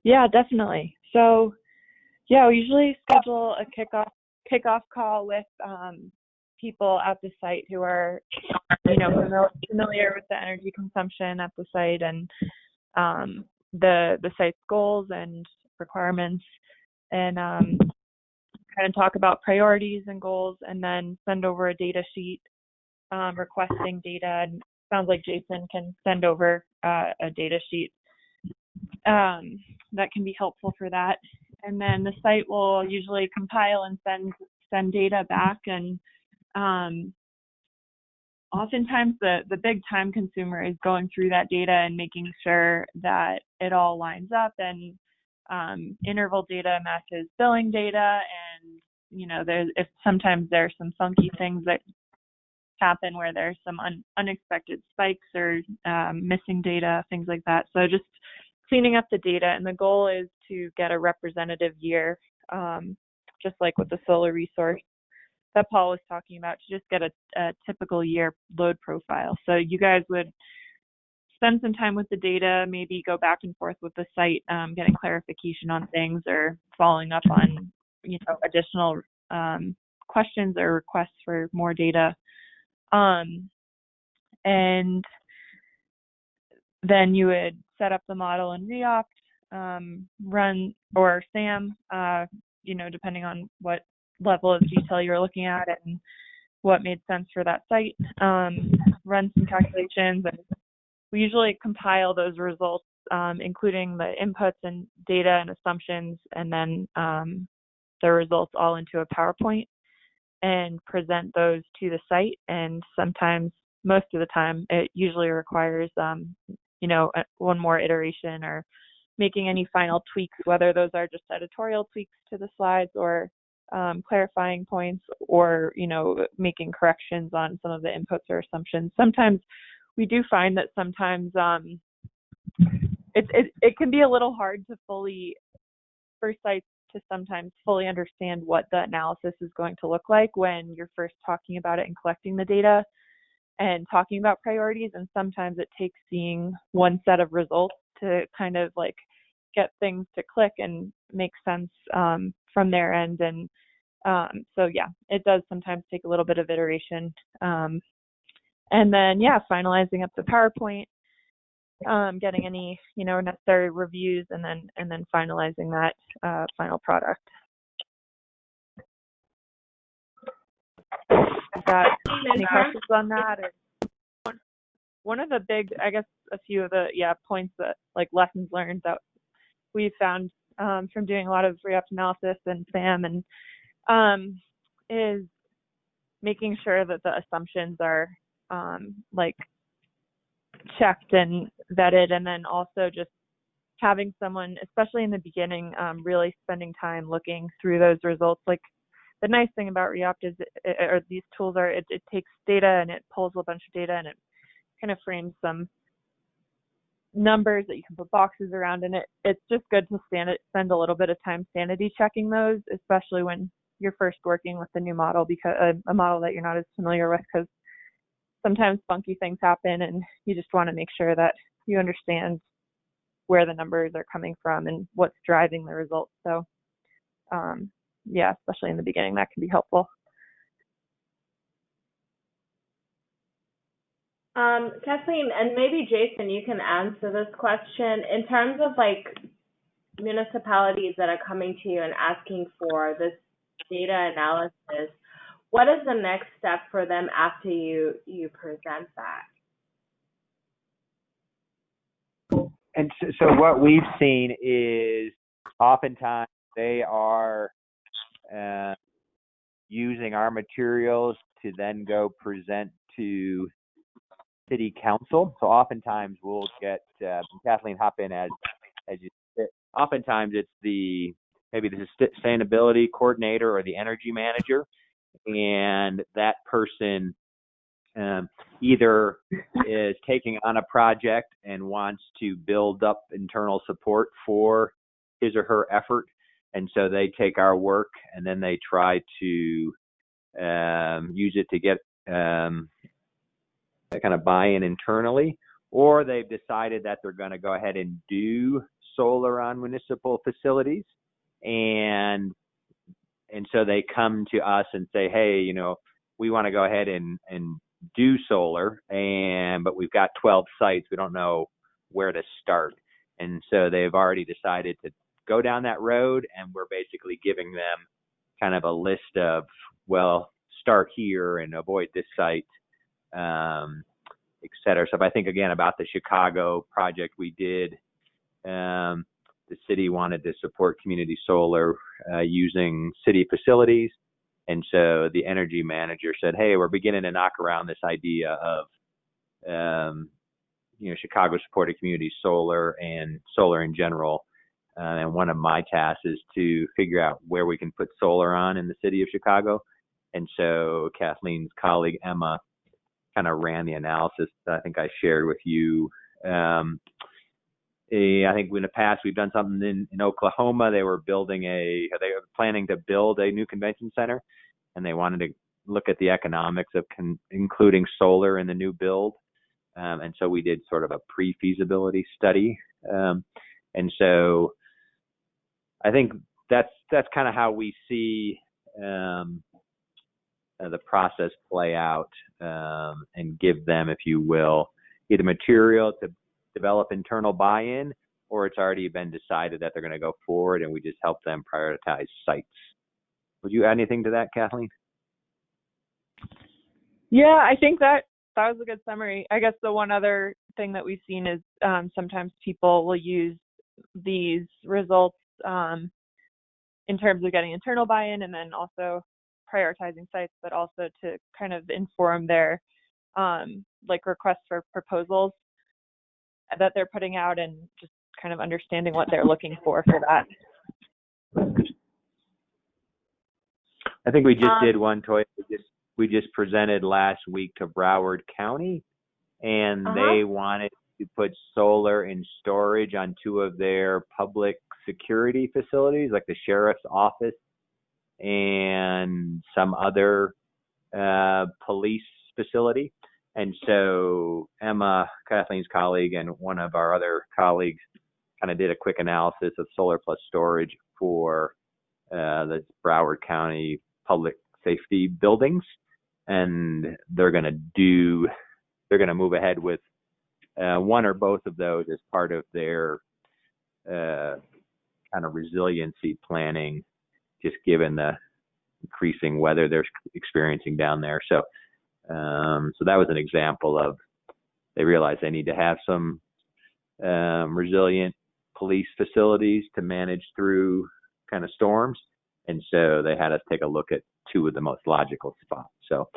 Yeah, definitely. So, yeah, we usually schedule a kickoff call with people at the site who are, familiar with the energy consumption at the site and the site's goals and requirements, and kind of talk about priorities and goals, and then send over a data sheet requesting data. And sounds like Jason can send over a data sheet that can be helpful for that. And then the site will usually compile and send data back. And oftentimes the big time consumer is going through that data and making sure that it all lines up, and interval data matches billing data. And sometimes there's some funky things that happen where there's some unexpected spikes or missing data, things like that. So just cleaning up the data, and the goal is to get a representative year, just like with the solar resource that Paul was talking about, to just get a typical year load profile. So you guys would spend some time with the data, maybe go back and forth with the site, getting clarification on things or following up on additional questions or requests for more data. And then you would set up the model in REopt, run, or SAM, depending on what level of detail you're looking at and what made sense for that site. Run some calculations, and we usually compile those results, including the inputs and data and assumptions, and then the results all into a PowerPoint, and present those to the site. And sometimes, most of the time, it usually requires one more iteration or making any final tweaks, whether those are just editorial tweaks to the slides or clarifying points, or making corrections on some of the inputs or assumptions. Sometimes we do find that sometimes it can be a little hard to for sites to sometimes fully understand what the analysis is going to look like when you're first talking about it and collecting the data and talking about priorities. And sometimes it takes seeing one set of results to kind of like get things to click and make sense from their end. And So yeah, it does sometimes take a little bit of iteration. And then yeah, finalizing up the PowerPoint, getting any necessary reviews, and then finalizing that final product. Got any questions on that? Or one of the big, I guess, a few of the points that like lessons learned that we found from doing a lot of REopt analysis and SAM and is making sure that the assumptions are like checked and vetted, and then also just having someone, especially in the beginning, really spending time looking through those results. Like the nice thing about REopt is, or these tools are, it takes data and it pulls a bunch of data and it kind of frames some numbers that you can put boxes around, and it's just good to spend a little bit of time sanity checking those, especially when you're first working with the new model, because a model that you're not as familiar with, because sometimes funky things happen and you just want to make sure that you understand where the numbers are coming from and what's driving the results. So yeah, especially in the beginning, that can be helpful. Kathleen, and maybe Jason, you can answer this question. In terms of like municipalities that are coming to you and asking for this data analysis, what is the next step for them after you present that? And so what we've seen is oftentimes they are using our materials to then go present to city council. So oftentimes we'll get Kathleen, hop in as you. Oftentimes it's maybe the sustainability coordinator or the energy manager, and that person either is taking on a project and wants to build up internal support for his or her effort, and so they take our work and then they try to use it to get that kind of buy-in internally, or they've decided that they're going to go ahead and do solar on municipal facilities, and so they come to us and say, hey, we want to go ahead and do solar, but we've got 12 sites, we don't know where to start, and so they've already decided to go down that road, and we're basically giving them kind of a list of, well, start here and avoid this site, et cetera. So if I think again about the Chicago project we did, the city wanted to support community solar using city facilities. And so the energy manager said, hey, we're beginning to knock around this idea of, Chicago supported community solar and solar in general. And one of my tasks is to figure out where we can put solar on in the city of Chicago. And so Kathleen's colleague, Emma, kind of ran the analysis that I think I shared with you. I think in the past we've done something in Oklahoma. They were planning to build a new convention center, and they wanted to look at the economics of including solar in the new build. And so we did sort of a pre-feasibility study. And so I think that's kind of how we see the process play out, and give them, if you will, either material to develop internal buy-in, or it's already been decided that they're going to go forward, and we just help them prioritize sites. Would you add anything to that, Kathleen? Yeah, I think that was a good summary. I guess the one other thing that we've seen is sometimes people will use these results in terms of getting internal buy-in, and then also prioritizing sites, but also to kind of inform their requests for proposals that they're putting out, and just kind of understanding what they're looking for that. I think we just did one, Toy. We just presented last week to Broward County, and they wanted to put solar in storage on 2 of their public security facilities, like the sheriff's office and some other police facility. And so Emma, Kathleen's colleague, and one of our other colleagues kind of did a quick analysis of solar plus storage for the Broward County public safety buildings, and they're going to move ahead with one or both of those as part of their kind of resiliency planning, just given the increasing weather they're experiencing down there. So that was an example of they realized they need to have some resilient police facilities to manage through kind of storms. And so they had us take a look at two of the most logical spots. So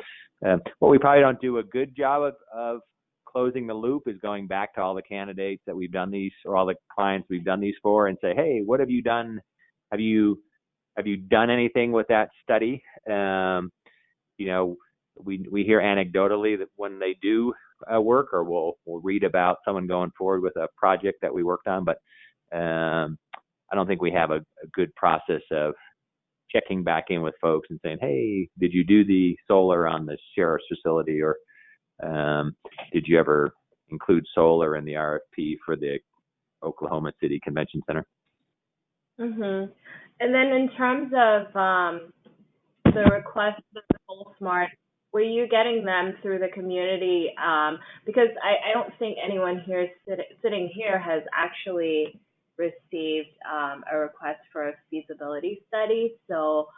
what we probably don't do a good job of closing the loop is going back to all the candidates that we've done these, or all the clients we've done these for, and say, hey, what have you done? Have you done anything with that study? You know, we hear anecdotally that when they do work, or we'll read about someone going forward with a project that we worked on, but I don't think we have a good process of checking back in with folks and saying, hey, did you do the solar on the sheriff's facility, or did you ever include solar in the RFP for the Oklahoma City Convention Center? Mhm. And then in terms of the request for the Soul Smart, were you getting them through the community? Because I don't think anyone here sitting here has actually received a request for a feasibility study. So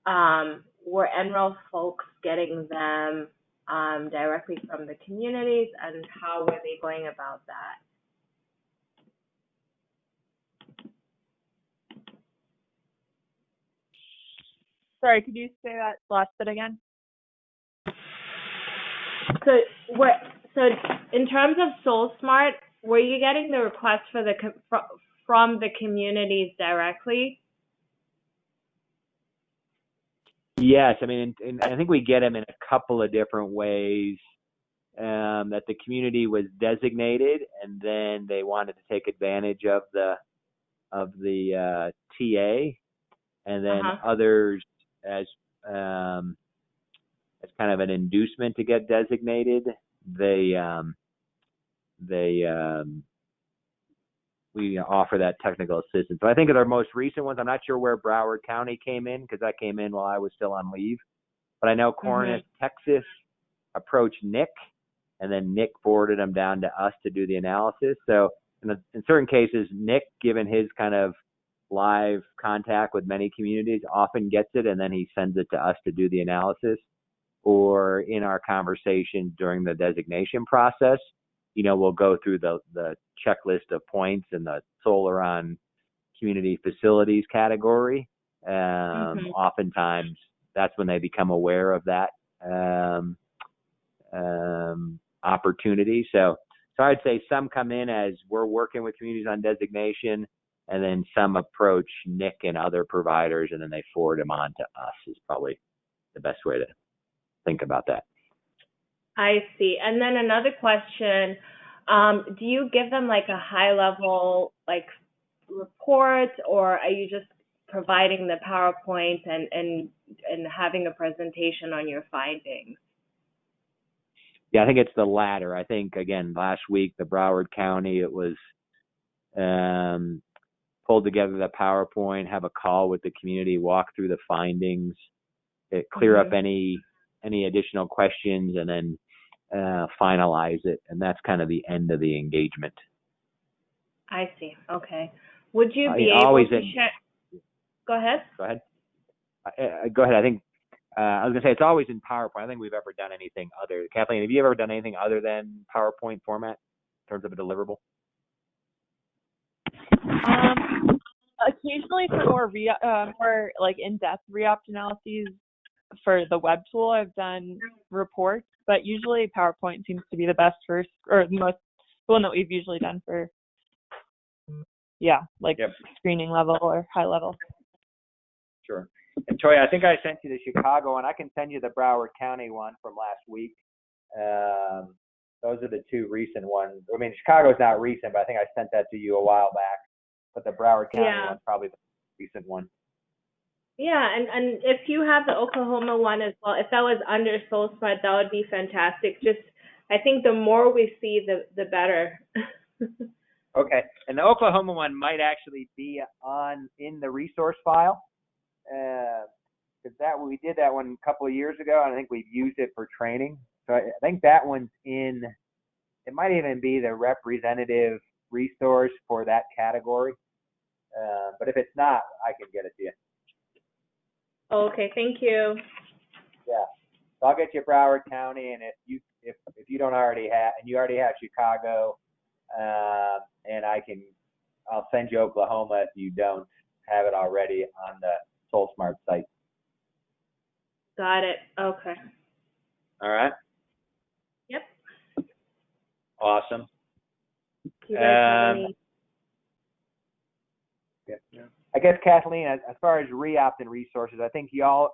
were NREL folks getting them directly from the communities, and how were they going about that? Sorry, could you say that last bit again? So in terms of Soul Smart, were you getting the request for from the communities directly? Yes, I mean, and I think we get them in a couple of different ways. That the community was designated, and then they wanted to take advantage of the TA, and then others as kind of an inducement to get designated. We offer that technical assistance. So I think of our most recent ones, I'm not sure where Broward County came in, because that came in while I was still on leave. But I know Coronus, Texas approached Nick, and then Nick forwarded them down to us to do the analysis. So in certain cases, Nick, given his kind of live contact with many communities, often gets it, and then he sends it to us to do the analysis. Or in our conversation during the designation process, you know, we'll go through the checklist of points in the solar on community facilities category. Oftentimes, that's when they become aware of that opportunity. So I'd say some come in as we're working with communities on designation, and then some approach Nick and other providers, and then they forward them on to us is probably the best way to think about that. I see. And then another question, do you give them like a high level like report, or are you just providing the PowerPoint and having a presentation on your findings? Yeah, I think it's the latter. I think, again, last week, the Broward County, it was pulled together the PowerPoint, have a call with the community, walk through the findings, clear up any additional questions, and then finalize it. And that's kind of the end of the engagement. I see. Okay. Would you be able to share? Go ahead. Go ahead. Go ahead. I think I was going to say it's always in PowerPoint. I don't think we've ever done anything other. Kathleen, have you ever done anything other than PowerPoint format in terms of a deliverable? Occasionally for more like in-depth REopt analyses for the web tool, I've done reports, but usually PowerPoint seems to be the best first, or the one that we've usually done for, screening level or high level. Sure. And Toya, I think I sent you the Chicago one. I can send you the Broward County one from last week. Those are the two recent ones. I mean, Chicago's not recent, but I think I sent that to you a while back. But the Broward County one's probably the recent one. Yeah, and if you have the Oklahoma one as well, if that was under Soul Smart, that would be fantastic. Just, I think the more we see, the better. Okay, and the Oklahoma one might actually be in the resource file, because we did that one a couple of years ago, and I think we've used it for training. So I think that one's in. It might even be the representative resource for that category. But if it's not, I can get it to you. Okay, thank you. Yeah. So I'll get you Broward County, and if you don't already have, and you already have Chicago, and I'll send you Oklahoma if you don't have it already on the SoulSmart site. Got it. Okay. All right. Yep. Awesome. Do you guys have any? Yeah. I guess, Kathleen, as far as REopt and resources, I think y'all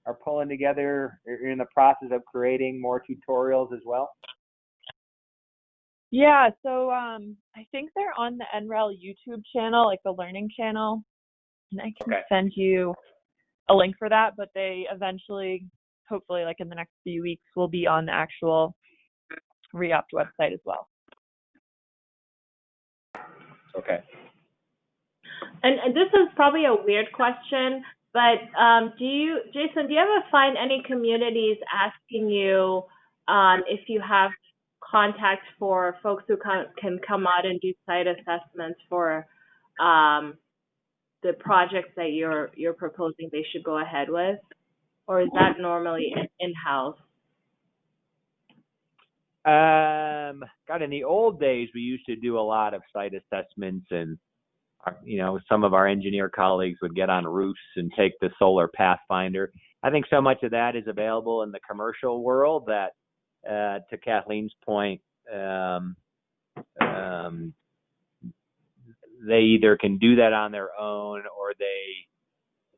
are pulling together, you're in the process of creating more tutorials as well. Yeah, so I think they're on the NREL YouTube channel, like the learning channel, and I can send you a link for that, but they eventually, hopefully like in the next few weeks, will be on the actual REopt website as well. Okay. And this is probably a weird question, but Jason, do you ever find any communities asking you if you have contact for folks who can come out and do site assessments for the projects that you're proposing they should go ahead with, or is that normally in-house? God, in the old days, we used to do a lot of site assessments, and some of our engineer colleagues would get on roofs and take the solar pathfinder. I think so much of that is available in the commercial world that, to Kathleen's point, they either can do that on their own, or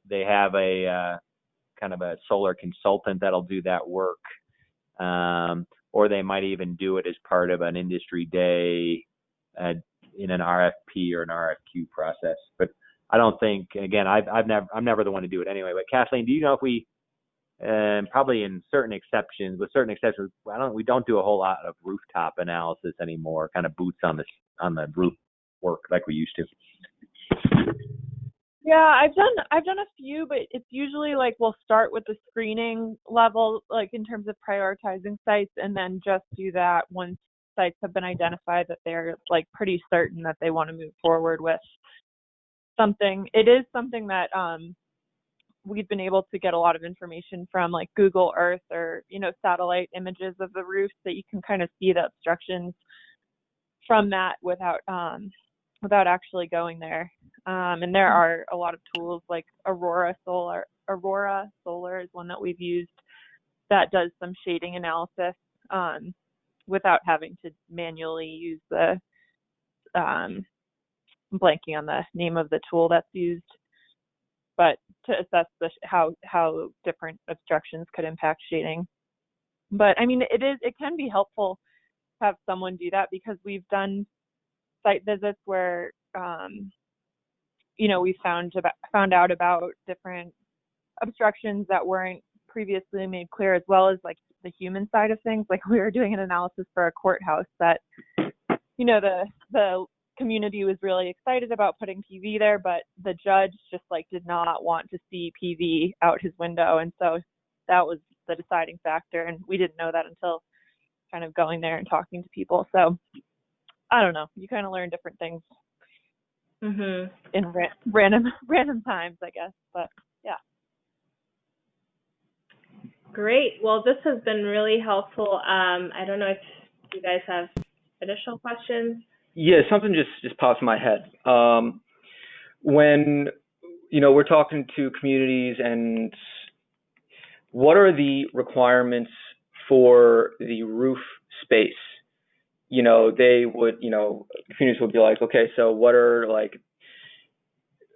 they have a kind of a solar consultant that'll do that work, or they might even do it as part of an industry day in an RFP or an RFQ process. But I don't think, again, I'm never the one to do it anyway. But Kathleen, do you know if we probably with certain exceptions, we don't do a whole lot of rooftop analysis anymore, kind of boots on the roof work like we used to. Yeah, I've done a few, but it's usually like we'll start with the screening level, like in terms of prioritizing sites, and then just do that once sites have been identified that they're like pretty certain that they want to move forward with something. It is something that we've been able to get a lot of information from, like Google Earth or satellite images of the roofs, that you can kind of see the obstructions from that without actually going there. And there are a lot of tools like Aurora Solar is one that we've used that does some shading analysis without having to manually use the I'm blanking on the name of the tool that's used, but to assess how different obstructions could impact shading. But I mean, it can be helpful to have someone do that, because we've done site visits where we found out about different obstructions that weren't previously made clear, as well as like the human side of things. Like we were doing an analysis for a courthouse that the community was really excited about putting PV there, but the judge just did not want to see PV out his window, and so that was the deciding factor, and we didn't know that until kind of going there and talking to people. So I don't know, you kind of learn different things in random times, I guess. But yeah. Great. Well, this has been really helpful. I don't know if you guys have additional questions. Yeah, something just popped in my head. When we're talking to communities, and what are the requirements for the roof space? They would, communities would be like, okay, so what are like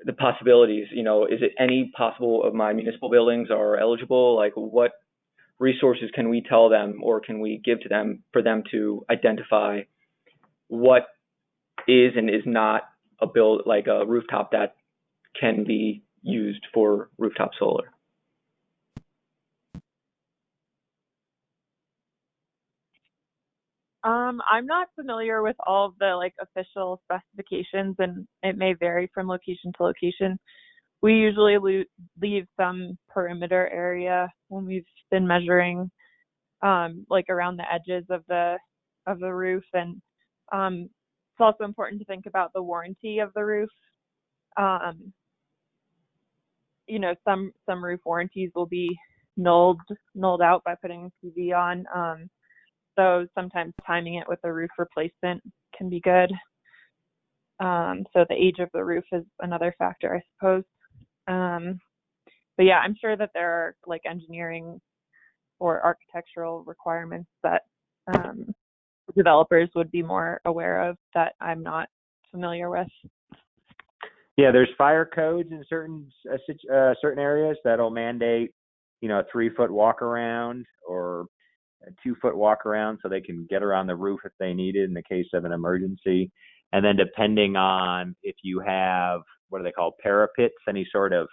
the possibilities? Is it any possible of my municipal buildings are eligible? Like, what resources can we tell them, or can we give to them for them to identify what is and is not a rooftop that can be used for rooftop solar? I'm not familiar with all of the official specifications, and it may vary from location to location. we usually leave some perimeter area when we've been measuring, like around the edges of the roof. And it's also important to think about the warranty of the roof. You know, some roof warranties will be nulled out by putting PV on. So sometimes timing it with a roof replacement can be good. So the age of the roof is another factor, I suppose. But yeah, I'm sure that there are like engineering or architectural requirements that developers would be more aware of that I'm not familiar with. Yeah, there's fire codes in certain areas that'll mandate, you know, a 3-foot walk around or a 2-foot walk around so they can get around the roof if they need it in the case of an emergency. And then depending on if you have, what do they call, parapets, any sort of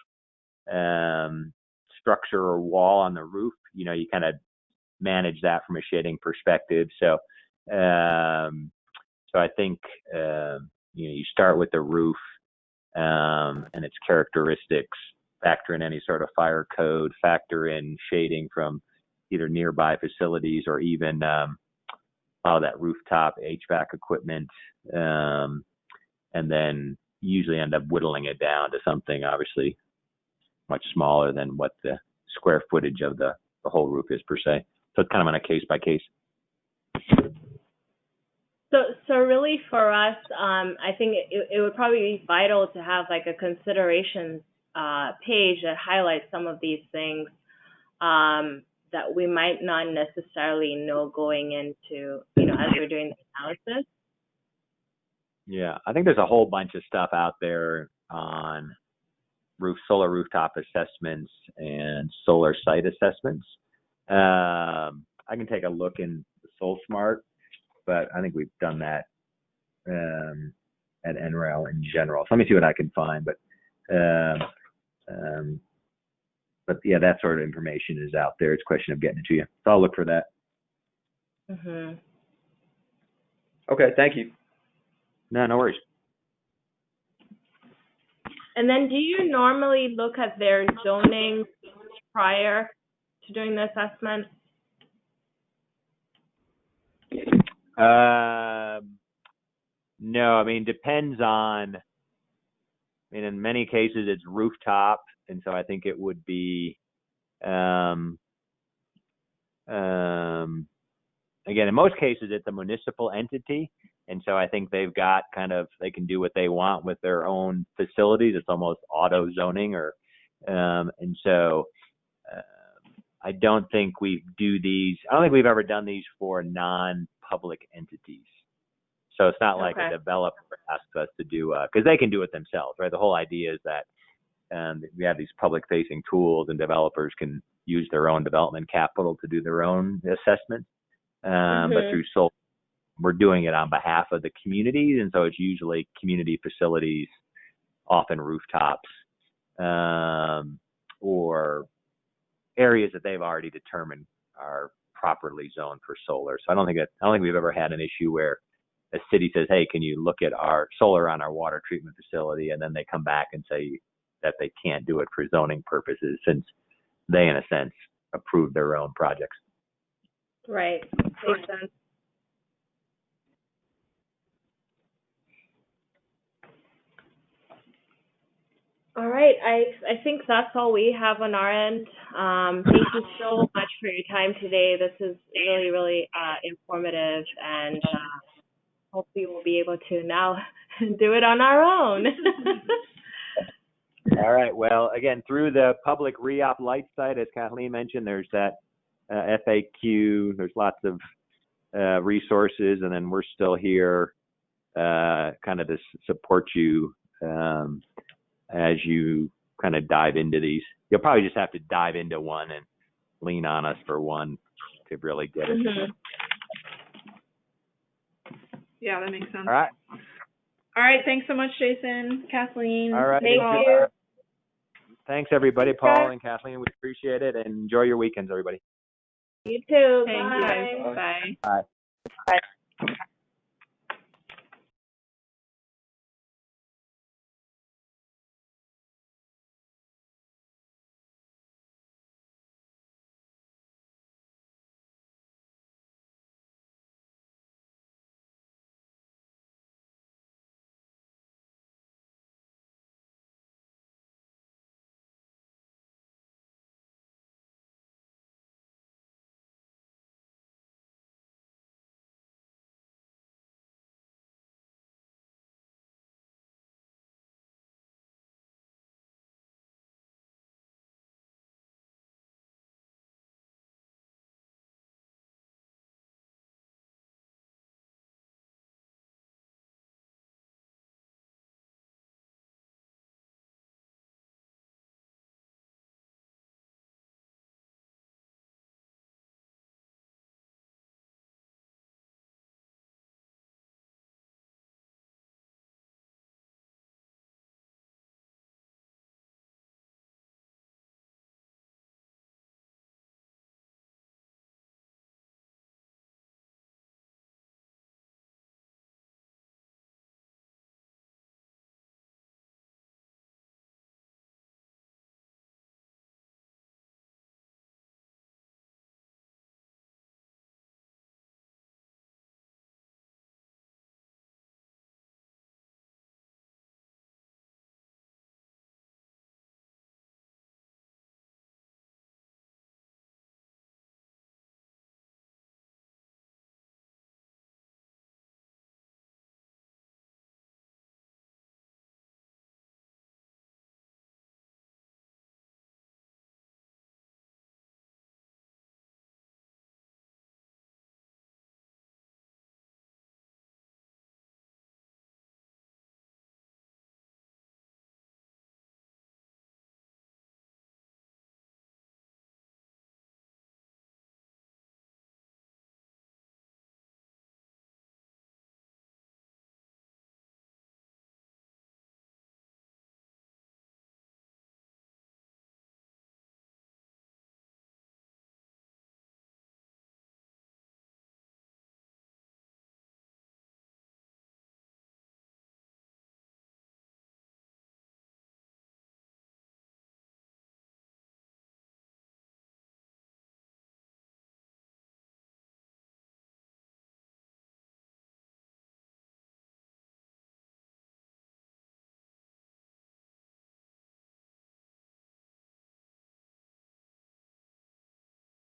structure or wall on the roof, you know, you kind of manage that from a shading perspective. So, I think, you know, you start with the roof and its characteristics, factor in any sort of fire code, factor in shading from either nearby facilities or even that rooftop HVAC equipment, and then usually end up whittling it down to something obviously much smaller than what the square footage of the whole roof is per se. So it's kind of on a case by case. So really for us, I think it would probably be vital to have like a considerations page that highlights some of these things that we might not necessarily know going into, you know, as we're doing the analysis. Yeah, I think there's a whole bunch of stuff out there on solar rooftop assessments and solar site assessments. I can take a look in SolSmart, but I think we've done that at NREL in general. So let me see what I can find. But yeah, that sort of information is out there. It's a question of getting it to you. So I'll look for that. Mm-hmm. Okay, thank you. No worries. And then do you normally look at their zoning prior to doing the assessment? No, I mean, depends on, I mean, in many cases it's rooftop, and so I think it would be, again, in most cases it's a municipal entity, and so I think they've got they can do what they want with their own facilities. It's almost auto zoning, and so I don't think I don't think we've ever done these for non-public entities. So it's not like a developer asks us to do, because they can do it themselves, right? The whole idea is that we have these public-facing tools, and developers can use their own development capital to do their own assessment. But through Sol, we're doing it on behalf of the communities, and so it's usually community facilities, often rooftops, or areas that they've already determined are properly zoned for solar. So I don't think we've ever had an issue where a city says, "Hey, can you look at our solar on our water treatment facility?" and then they come back and say that they can't do it for zoning purposes, since they, in a sense, approved their own projects. Right. Makes sense. All right. I think that's all we have on our end. Thank you so much for your time today. This is really, really informative, and hopefully we'll be able to now do it on our own. All right. Well, again, through the public REopt Lite site, as Kathleen mentioned, there's that FAQ. There's lots of resources, and then we're still here kind of to support you as you kind of dive into these. You'll probably just have to dive into one and lean on us for one to really get it. Mm-hmm. Yeah, that makes sense. All right. All right. Thanks so much, Jason, Kathleen. All right. Thank you. Thanks, everybody. Paul and Kathleen, we appreciate it. And enjoy your weekends, everybody. You too. Thank Bye. you. Bye. Bye. Bye.